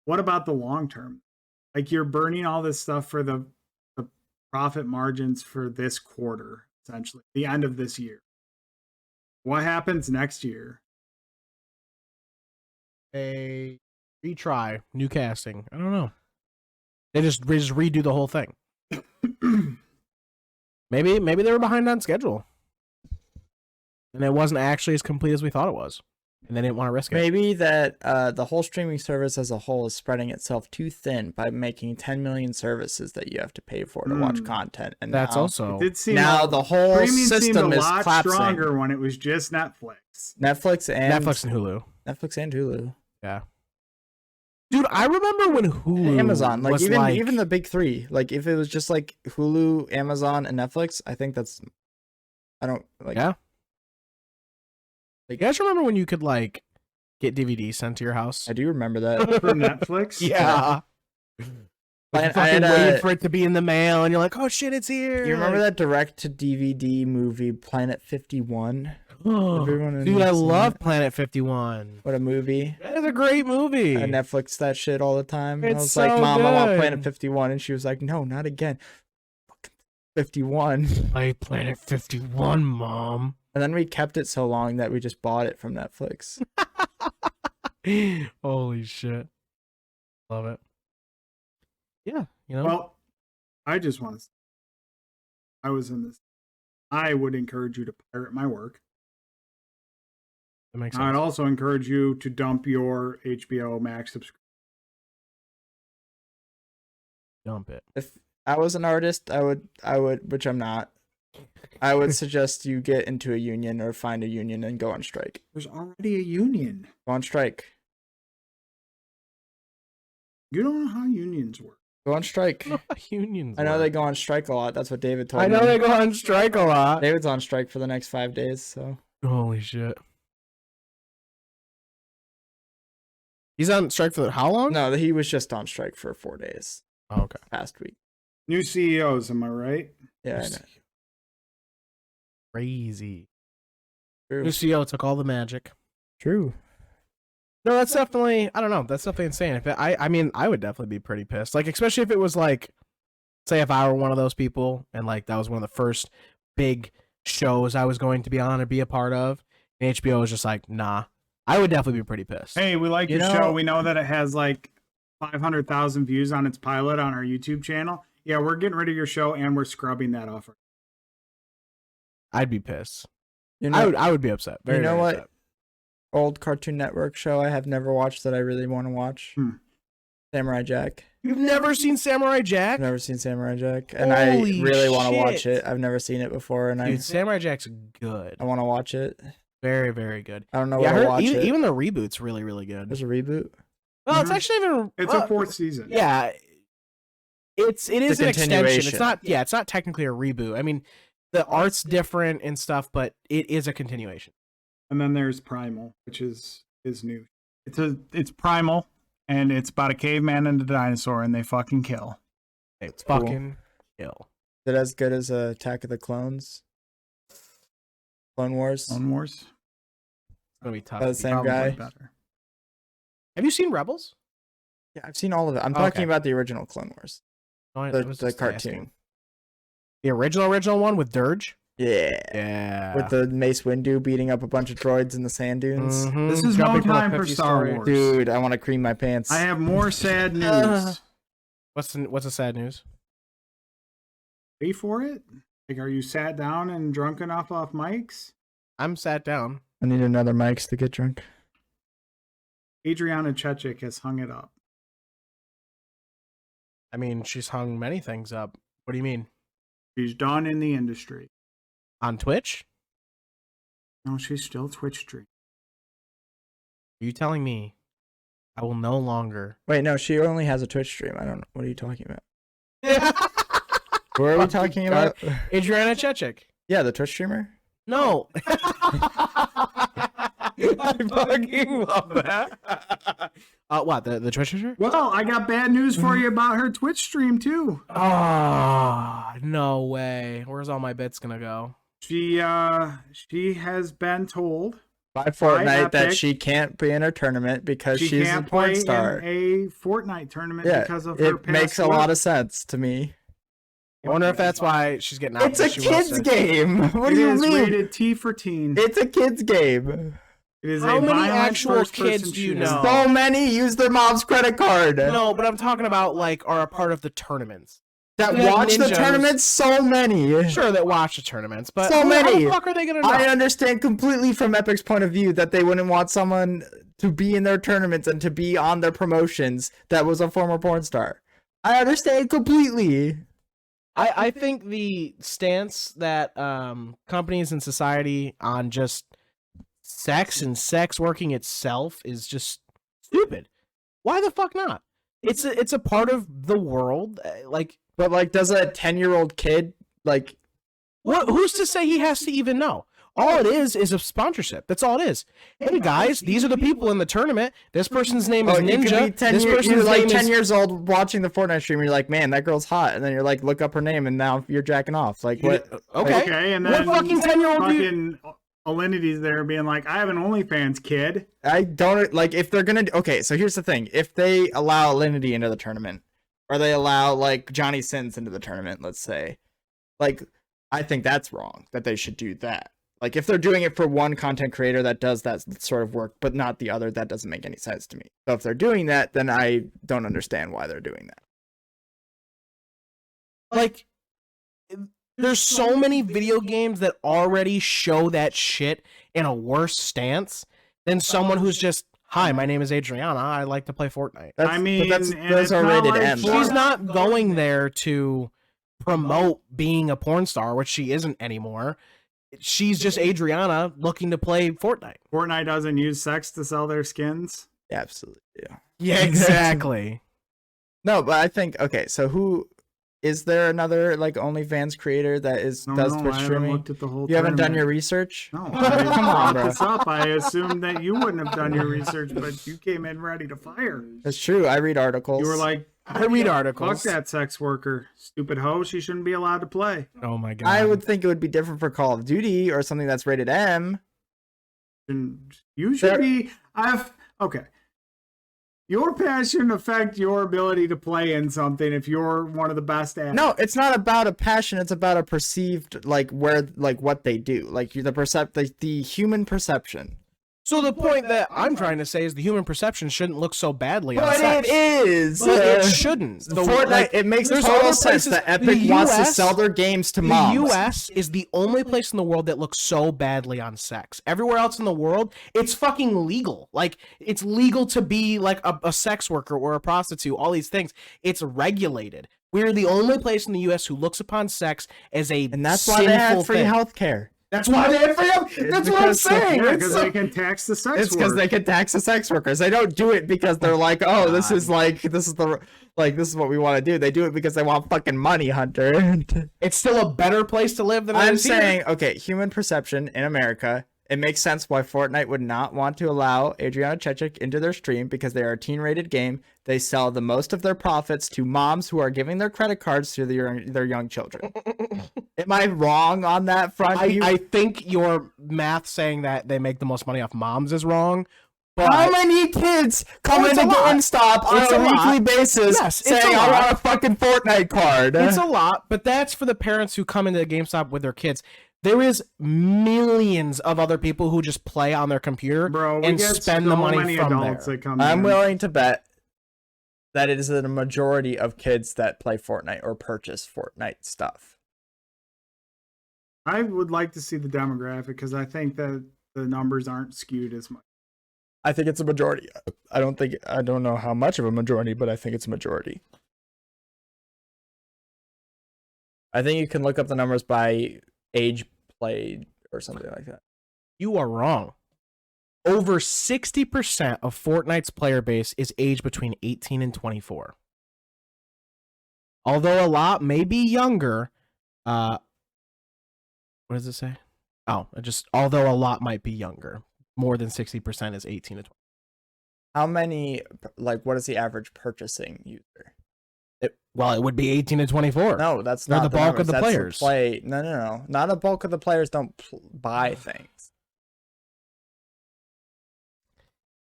what about the long term? Like you're burning all this stuff for the profit margins for this quarter, essentially, the end of this year. What happens next year? A retry, new casting. I don't know. They just redo the whole thing. Maybe they were behind on schedule. And it wasn't actually as complete as we thought it was. And they didn't want to risk it. Maybe that the whole streaming service as a whole is spreading itself too thin by making 10 million services that you have to pay for to watch content. And that's also... It did seem now the whole system a is lot collapsing. Stronger when it was just Netflix. Netflix and Hulu. Netflix and Hulu. Yeah. Dude, I remember when Hulu Amazon, like was even the big three, like if it was just like Hulu, Amazon, and Netflix, I think that's, I don't like. Yeah. You guys remember when you could like get DVDs sent to your house? I do remember that. For Netflix? Yeah. Like you fucking waited for it to be in the mail, and you're like, "Oh shit, it's here!" You remember that direct-to-DVD movie, Planet 51? Dude, I love Planet 51. What a movie! That is a great movie. I Netflix that shit all the time. It's I was so like, "Mom, I want good." Planet 51," and she was like, "No, not again." Fucking 51. Play Planet 51, Mom. And then we kept it so long that we just bought it from Netflix. Holy shit! Love it. Yeah, you know. Well, I just want to say, I was in this. I would encourage you to pirate my work. That makes sense. I'd also encourage you to dump your HBO Max subscription. Dump it. If I was an artist, I would, which I'm not. I would suggest you get into a union or find a union and go on strike. There's already a union. Go on strike. You don't know how unions work. Go on strike. Unions. I know they go on strike a lot. That's what David told I me. know they go on strike a lot. David's on strike for the next 5 days, so. Holy shit. He's on strike for how long? No, he was just on strike for 4 days. Oh, okay. Past week. New CEOs, am I right? Yeah, I know. Crazy. True. New CEO took all the magic. True. No, that's definitely, I don't know, that's definitely insane. If I mean, I would definitely be pretty pissed. Like, especially if it was like, say if I were one of those people and like that was one of the first big shows I was going to be on or be a part of, and HBO was just like, nah, I would definitely be pretty pissed. Hey, we like your show. We know that it has like 500,000 views on its pilot on our YouTube channel. yeah, we're getting rid of your show and we're scrubbing that off. I'd be pissed. You know, I would be upset. Very, you know very what? upset. Old Cartoon Network show I have never watched that I really want to watch. Samurai Jack. You've never seen Samurai Jack? I've never seen Samurai Jack, and Holy I really want to watch shit. it. I've never seen it before, and Dude, Samurai Jack's good. I want to watch it. Very, very good. I don't know Yeah, where to watch it. even the reboot's really, really good. There's a reboot. Well, it's actually even. It's a 4th season. Yeah, it is a an extension. continuation. It's not. Yeah, it's not technically a reboot. I mean, the art's different and stuff, but it is a continuation. And then there's Primal, which is new. It's Primal, and it's about a caveman and a dinosaur, and they fucking kill. It's fucking kill. Is it as good as Attack of the Clones? Clone Wars? Clone Wars? It's gonna be tough. By the same guy? Better. Have you seen Rebels? Yeah, I've seen all of it. I'm talking about the original Clone Wars. No, I The was just cartoon. asking. The original one with Dirge? Yeah. Yeah. With the Mace Windu beating up a bunch of droids in the sand dunes. Mhm. This is Jumping no from a time for 50 Star story. Wars. Dude, I want to cream my pants. I have more sad news. What's the sad news? Ready for it? Like, are you sat down and drunk enough off mics? I'm sat down. I need another mics to get drunk. Adriana Chechik has hung it up. I mean, she's hung many things up. What do you mean? She's done in the industry. On Twitch? No, she's still Twitch stream. Are you telling me I will no longer? Wait, no, she only has a Twitch stream. I don't know. What are you talking about? What are we talking about? Adriana Chechik. Yeah, the Twitch streamer? No. I fucking love that. What, the Twitch streamer? Well, I got bad news for you about her Twitch stream too. Oh, no way. Where's all my bits gonna go? She has been told By Fortnite that Epic. she can't be in her tournament because she she's a can't porn play star. in a Fortnite tournament Yeah, because of her it past makes a work. lot of sense to me. I wonder if that's why she's getting out. It's a kid's game. What It do you is mean? rated T for teen. It's a kid's game. It is How a many violent actual first-person kids do you shooter. know? So many use their mom's credit card. No, but I'm talking about like are a part of the tournaments. That Like watch the ninjas. tournaments, so many. Sure, that watch the tournaments, but So how many. the fuck are they gonna know? I understand completely from Epic's point of view that they wouldn't want someone to be in their tournaments and to be on their promotions that was a former porn star. I understand completely. I think the stance that companies and society on just sex and sex working itself is just stupid. Why the fuck not? It's a part of the world. Like, But like, does a 10-year-old kid like? what? Who's to say he has to even know? All it is a sponsorship. That's all it is. Hey guys, these are the people in the tournament. This person's name is Oh, you could Ninja. be 10 This years, person's you're like name 10 is years old watching the Fortnite stream. And you're like, man, that girl's hot, and then you're like, look up her name, and now you're jacking off. Like, what? okay. Okay, and What then fucking 10-year-old fucking Alinity's there being like, I have an OnlyFans kid. I don't like if they're gonna. Okay, so here's the thing: if they allow Alinity into the tournament, or they allow like Johnny Sins into the tournament, let's say, like, I think that's wrong. That they should do that. Like, if they're doing it for one content creator that does that sort of work, but not the other, that doesn't make any sense to me. So if they're doing that, then I don't understand why they're doing that. Like, there's so many video games that already show that shit in a worse stance than someone who's just, hi, my name is Adriana, I like to play Fortnite. That's, I mean, but that's, and those it's are not rated like M. Fortnite- She's not going there to promote being a porn star, which she isn't anymore. She's just Adriana looking to play Fortnite. Fortnite doesn't use sex to sell their skins. Absolutely, yeah. Yeah, exactly. No, but I think okay. So who is there another like OnlyFans creator that is No, does no, Twitch I haven't streaming? looked at the whole You haven't done tournament. your research? No, Come on, bro. This up. I assumed that you wouldn't have done your research, but you came in ready to fire. That's true. I read articles. You were like, I read fuck articles. that sex worker, stupid hoe. She shouldn't be allowed to play. Oh my god. I would think it would be different for Call of Duty or something that's rated M. And you should There- be. Okay. Your passion affect your ability to play in something if you're one of the best at it. No, it's not about a passion. It's about a perceived like where like what they do. Like the human perception. So the point that I'm trying to say is the human perception shouldn't look so badly on But sex. it is. But it shouldn't. Fortnite, it makes there's total other sense places- that Epic the wants to US sell their games to moms. The U.S. is the only place in the world that looks so badly on sex. Everywhere else in the world, it's fucking legal. Like, it's legal to be like a sex worker or a prostitute, all these things. It's regulated. We're the only place in the U.S. who looks upon sex as a And that's why they have free healthcare. That's why they have free health. That's what I'm saying. Yeah, because they can tax the sex It's because they can tax the sex workers. They don't do it because they're like, oh, this is what we want to do. They do it because they want fucking money, Hunter. It's still a better place to live than I'm it is here. saying, okay, human perception in America. It makes sense why Fortnite would not want to allow Adriana Chechik into their stream because they are a teen-rated game. They sell the most of their profits to moms who are giving their credit cards to their young children. Am I wrong on that front? I think your math saying that they make the most money off moms is wrong. But how many kids come into GameStop on a weekly basis saying, I want a fucking Fortnite card? It's a lot, but that's for the parents who come into GameStop with their kids. There is millions of other people who just play on their computer and spend the money from there. I'm willing to bet that it is a majority of kids that play Fortnite or purchase Fortnite stuff. I would like to see the demographic because I think that the numbers aren't skewed as much. I think it's a majority. I don't know how much of a majority, but I think it's a majority. I think you can look up the numbers by age played or something like that. You are wrong. Over 60% of Fortnite's player base is aged between 18 and 24. Although a lot may be younger, what does it say? Oh, although a lot might be younger, more than 60% is 18 to 20. How many, what is the average purchasing user? It would be 18 to 24. No, that's They're not the bulk of the That's players. No. Not a bulk of the players don't buy things.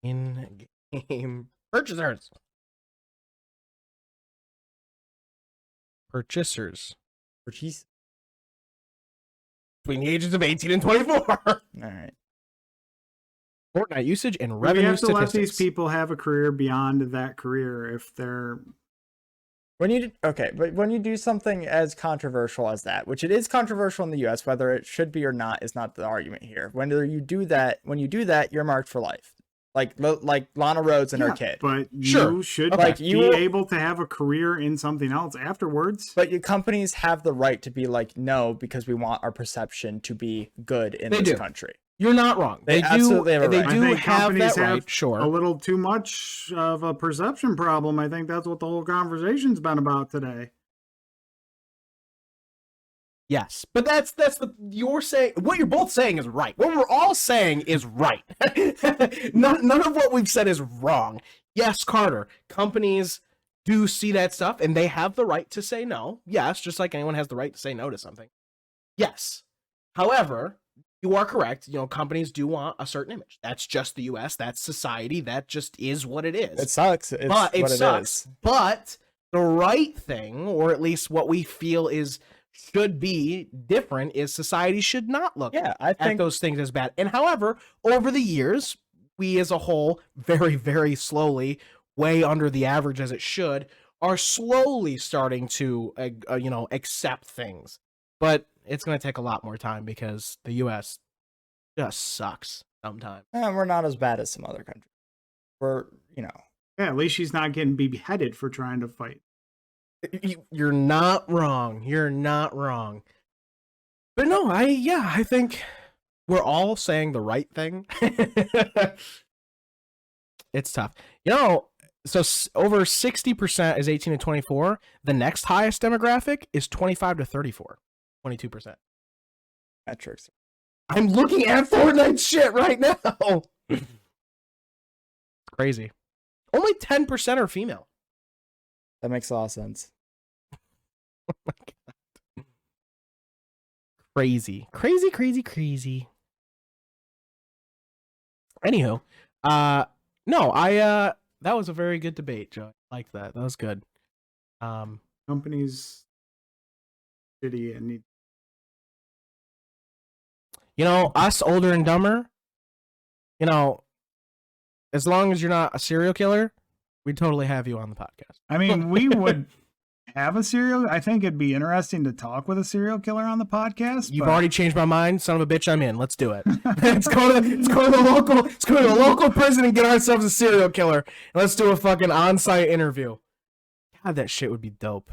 In-game purchasers. Purchasers. Between the ages of 18 and 24. All right. Fortnite usage and We revenue have to let statistics. these people have a career beyond that career if they're. When you do something as controversial as that, which it is controversial in the U.S., whether it should be or not is not the argument here. When you do that, you're marked for life. Like Lana Rhoades and her kid. But you should be able to have a career in something else afterwards. But your companies have the right to be like, no, because we want our perception to be good in They this do. country. You're not wrong. They absolutely have a They right. do I think have companies that right, have sure. a little too much of a perception problem. I think that's what the whole conversation's been about today. Yes, but that's you're saying what you're both saying is right. What we're all saying is right. None of what we've said is wrong. Yes, Carter, companies do see that stuff and they have the right to say no. Yes, just like anyone has the right to say no to something. Yes. However, you are correct. Companies do want a certain image. That's just the US, that's society, that just is what it is. It sucks. It's but it what sucks. It is. But the right thing, or at least what we feel should be different, is society should not look at those things as bad. And however, over the years, we as a whole, very, very slowly, way under the average as it should, are slowly starting to, accept things. But it's going to take a lot more time because the U.S. just sucks sometimes. We're not as bad as some other countries. Yeah, at least she's not getting beheaded for trying to fight. You're not wrong. You're not wrong. But no, I think we're all saying the right thing. It's tough. So over 60% is 18 to 24. The next highest demographic is 25 to 34. 22%. Metrics. I'm looking at Fortnite shit right now. Crazy. Only 10% are female. That makes a lot of sense. Oh my God. Crazy. Crazy. Anywho, that was a very good debate, Joe. I like that. That was good. Companies shitty and need. Us, Older and Dumber, you know, as long as you're not a serial killer, we'd totally have you on the podcast. I mean, we would have a serial. I think it'd be interesting to talk with a serial killer on the podcast. You've already changed my mind, son of a bitch. I'm in. Let's do it. Let's go to the local prison and get ourselves a serial killer. And let's do a fucking on-site interview. God, that shit would be dope.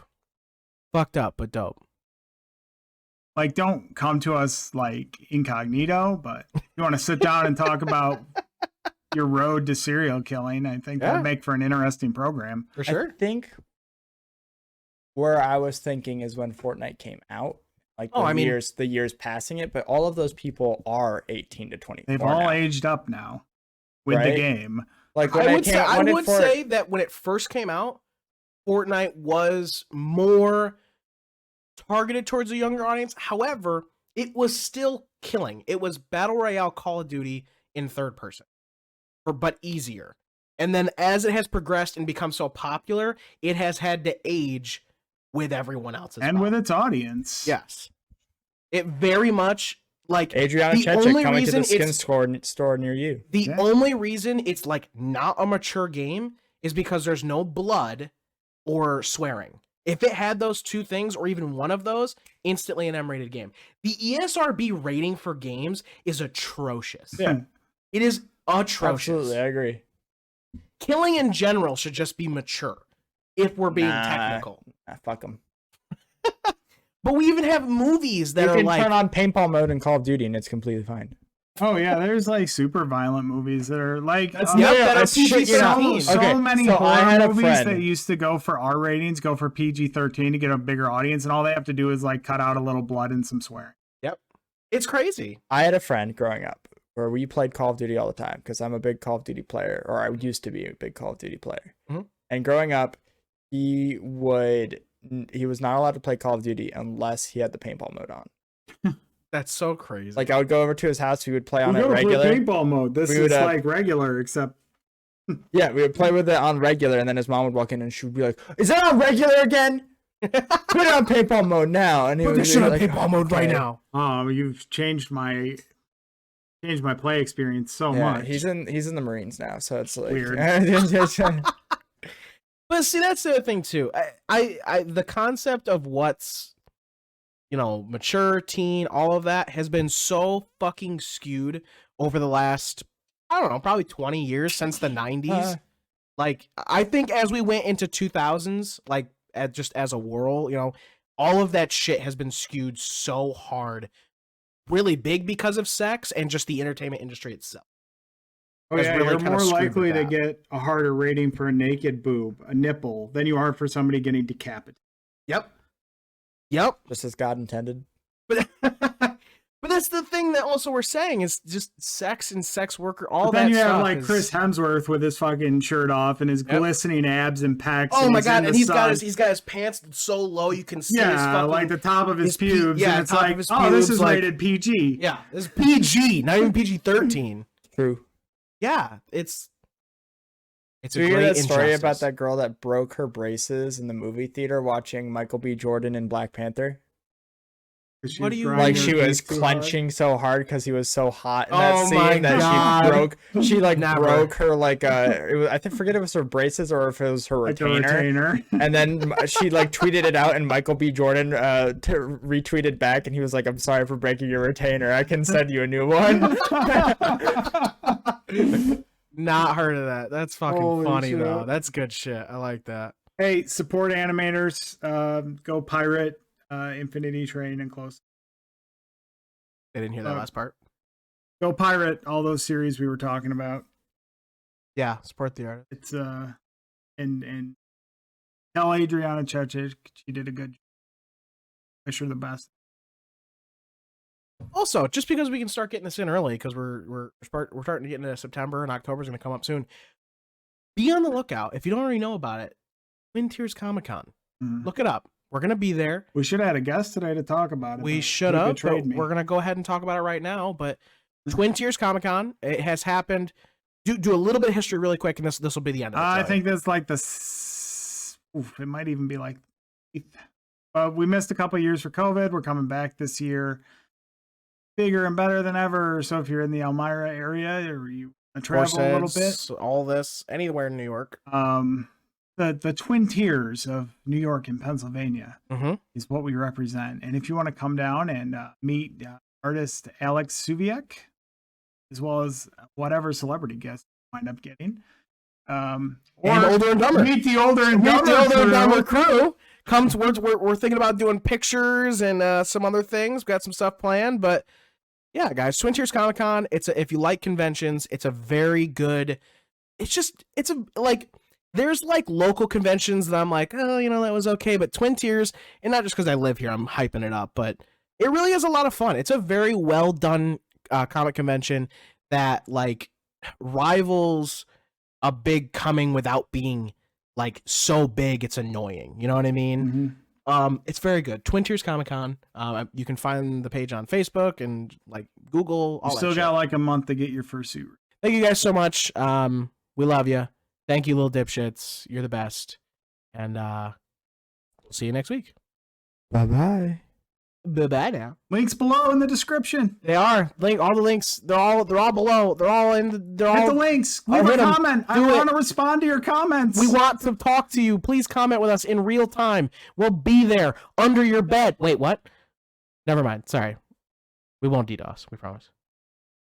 Fucked up, but dope. Like, don't come to us like incognito, but you want to sit down and talk about your road to serial killing. I think that'd make for an interesting program. For sure. I think where I was thinking is when Fortnite came out, like the years passing it, but all of those people are 18 to 24. They've all aged up now with the game. Like I would say that when it first came out, Fortnite was more targeted towards a younger audience. However, it was still killing. It was Battle Royale Call of Duty in third person, but easier. And then as it has progressed and become so popular, it has had to age with everyone else and with its audience. Yes. It very much like Adriana Chechik coming to the skin store near you. The only reason it's like not a mature game is because there's no blood or swearing. If it had those two things or even one of those, instantly an M-rated game. The ESRB rating for games is atrocious. Yeah. It is atrocious. Absolutely, I agree. Killing in general should just be mature if we're being technical. Fuck them. But we even have movies that you are like... turn on paintball mode in Call of Duty and it's completely fine. Oh yeah, there's like super violent movies that are like that's PG-13. So many horror movies that used to go for R ratings go for PG-13 to get a bigger audience, and all they have to do is like cut out a little blood and some swearing. Yep, it's crazy. I had a friend growing up where we played Call of Duty all the time because I'm a big Call of Duty player, or I used to be a big Call of Duty player. Mm-hmm. And growing up, he was not allowed to play Call of Duty unless he had the paintball mode on. That's so crazy. Like I would go over to his house, we would play on it regular. Paintball mode. This is like regular, except yeah, we would play with it on regular, and then his mom would walk in and she would be like, "Is that on regular again? Put it on paintball mode now." And he put would this shit on like, paintball mode right now. Oh, you've changed my play experience so much. He's in the Marines now, so it's like weird. But see, that's the other thing too. I the concept of what's mature, teen, all of that has been so fucking skewed over the last, I don't know, probably 20 years since the 90s. Like, I think as we went into 2000s, like, just as a world, all of that shit has been skewed so hard, really big because of sex and just the entertainment industry itself. Oh yeah, really you're more likely to get a harder rating for a naked boob, a nipple, than you are for somebody getting decapitated. Yep. Just as God intended. But that's the thing that also we're saying is just sex and sex worker, all but then that you stuff. Have like Chris Hemsworth with his fucking shirt off and his glistening abs and pecs. Oh my god, and he's got his pants so low you can see his fucking, like the top of his pubes. Yeah, and it's like, oh, this is rated PG. Yeah, this is PG, not even PG-13. True. Yeah, it's a great injustice. Story about that girl that broke her braces in the movie theater watching Michael B. Jordan in Black Panther? What do you like? She was clenching so hard because he was so hot in that scene that she broke. She like broke her like I forget if it was her braces or if it was her retainer. And then she like tweeted it out, and Michael B. Jordan retweeted back, and he was like, "I'm sorry for breaking your retainer. I can send you a new one." Not heard of that. That's fucking funny shit. though. That's good shit. I like that. Hey, support animators. Go pirate Infinity Train and Close. I didn't hear that last part. Go pirate all those series we were talking about. Yeah, support the artist. It's and tell Adriana Chechik she did a good job. Wish her the best. Also, just because we can start getting this in early, because we're starting to get into September and October's going to come up soon. Be on the lookout if you don't already know about it. Twin Tiers Comic Con. Look it up. We're going to be there. We should have had a guest today to talk about it. We should have. We're going to go ahead and talk about it right now. But Twin Tiers Comic Con, it has happened. Do a little bit of history really quick, and this will be the end of it. I think that's like it might even be like. We missed a couple of years for COVID. We're coming back this year. bigger and better than ever. So if you're in the Elmira area or you want to travel a little bit, all this, anywhere in New York. The twin tiers of New York and Pennsylvania is what we represent. And if you want to come down and meet artist Alex Suviak, as well as whatever celebrity guest you wind up getting, or Older and Dumber. meet the Older and Dumber crew. We're thinking about doing pictures and some other things. We've got some stuff planned, but yeah, guys, Twin Tiers Comic Con. If you like conventions, it's a very good. There's like local conventions that I'm like, oh, that was okay, but Twin Tiers, and not just because I live here, I'm hyping it up, but it really is a lot of fun. It's a very well done comic convention that like rivals a big coming without being like so big it's annoying. You know what I mean? It's very good. Twin Tiers Comic Con. You can find the page on Facebook and like Google. All you still got like a month to get your fursuit. Thank you guys so much. We love you. Thank you, little dipshits. You're the best. And we'll see you next week. Bye-bye. Bye-bye now. Links below in the description. They are. All the links. They're all below. They're all in. Hit the links. Leave a comment. I want to respond to your comments. We want to talk to you. Please comment with us in real time. We'll be there under your bed. Wait, what? Never mind. Sorry. We won't DDoS. We promise.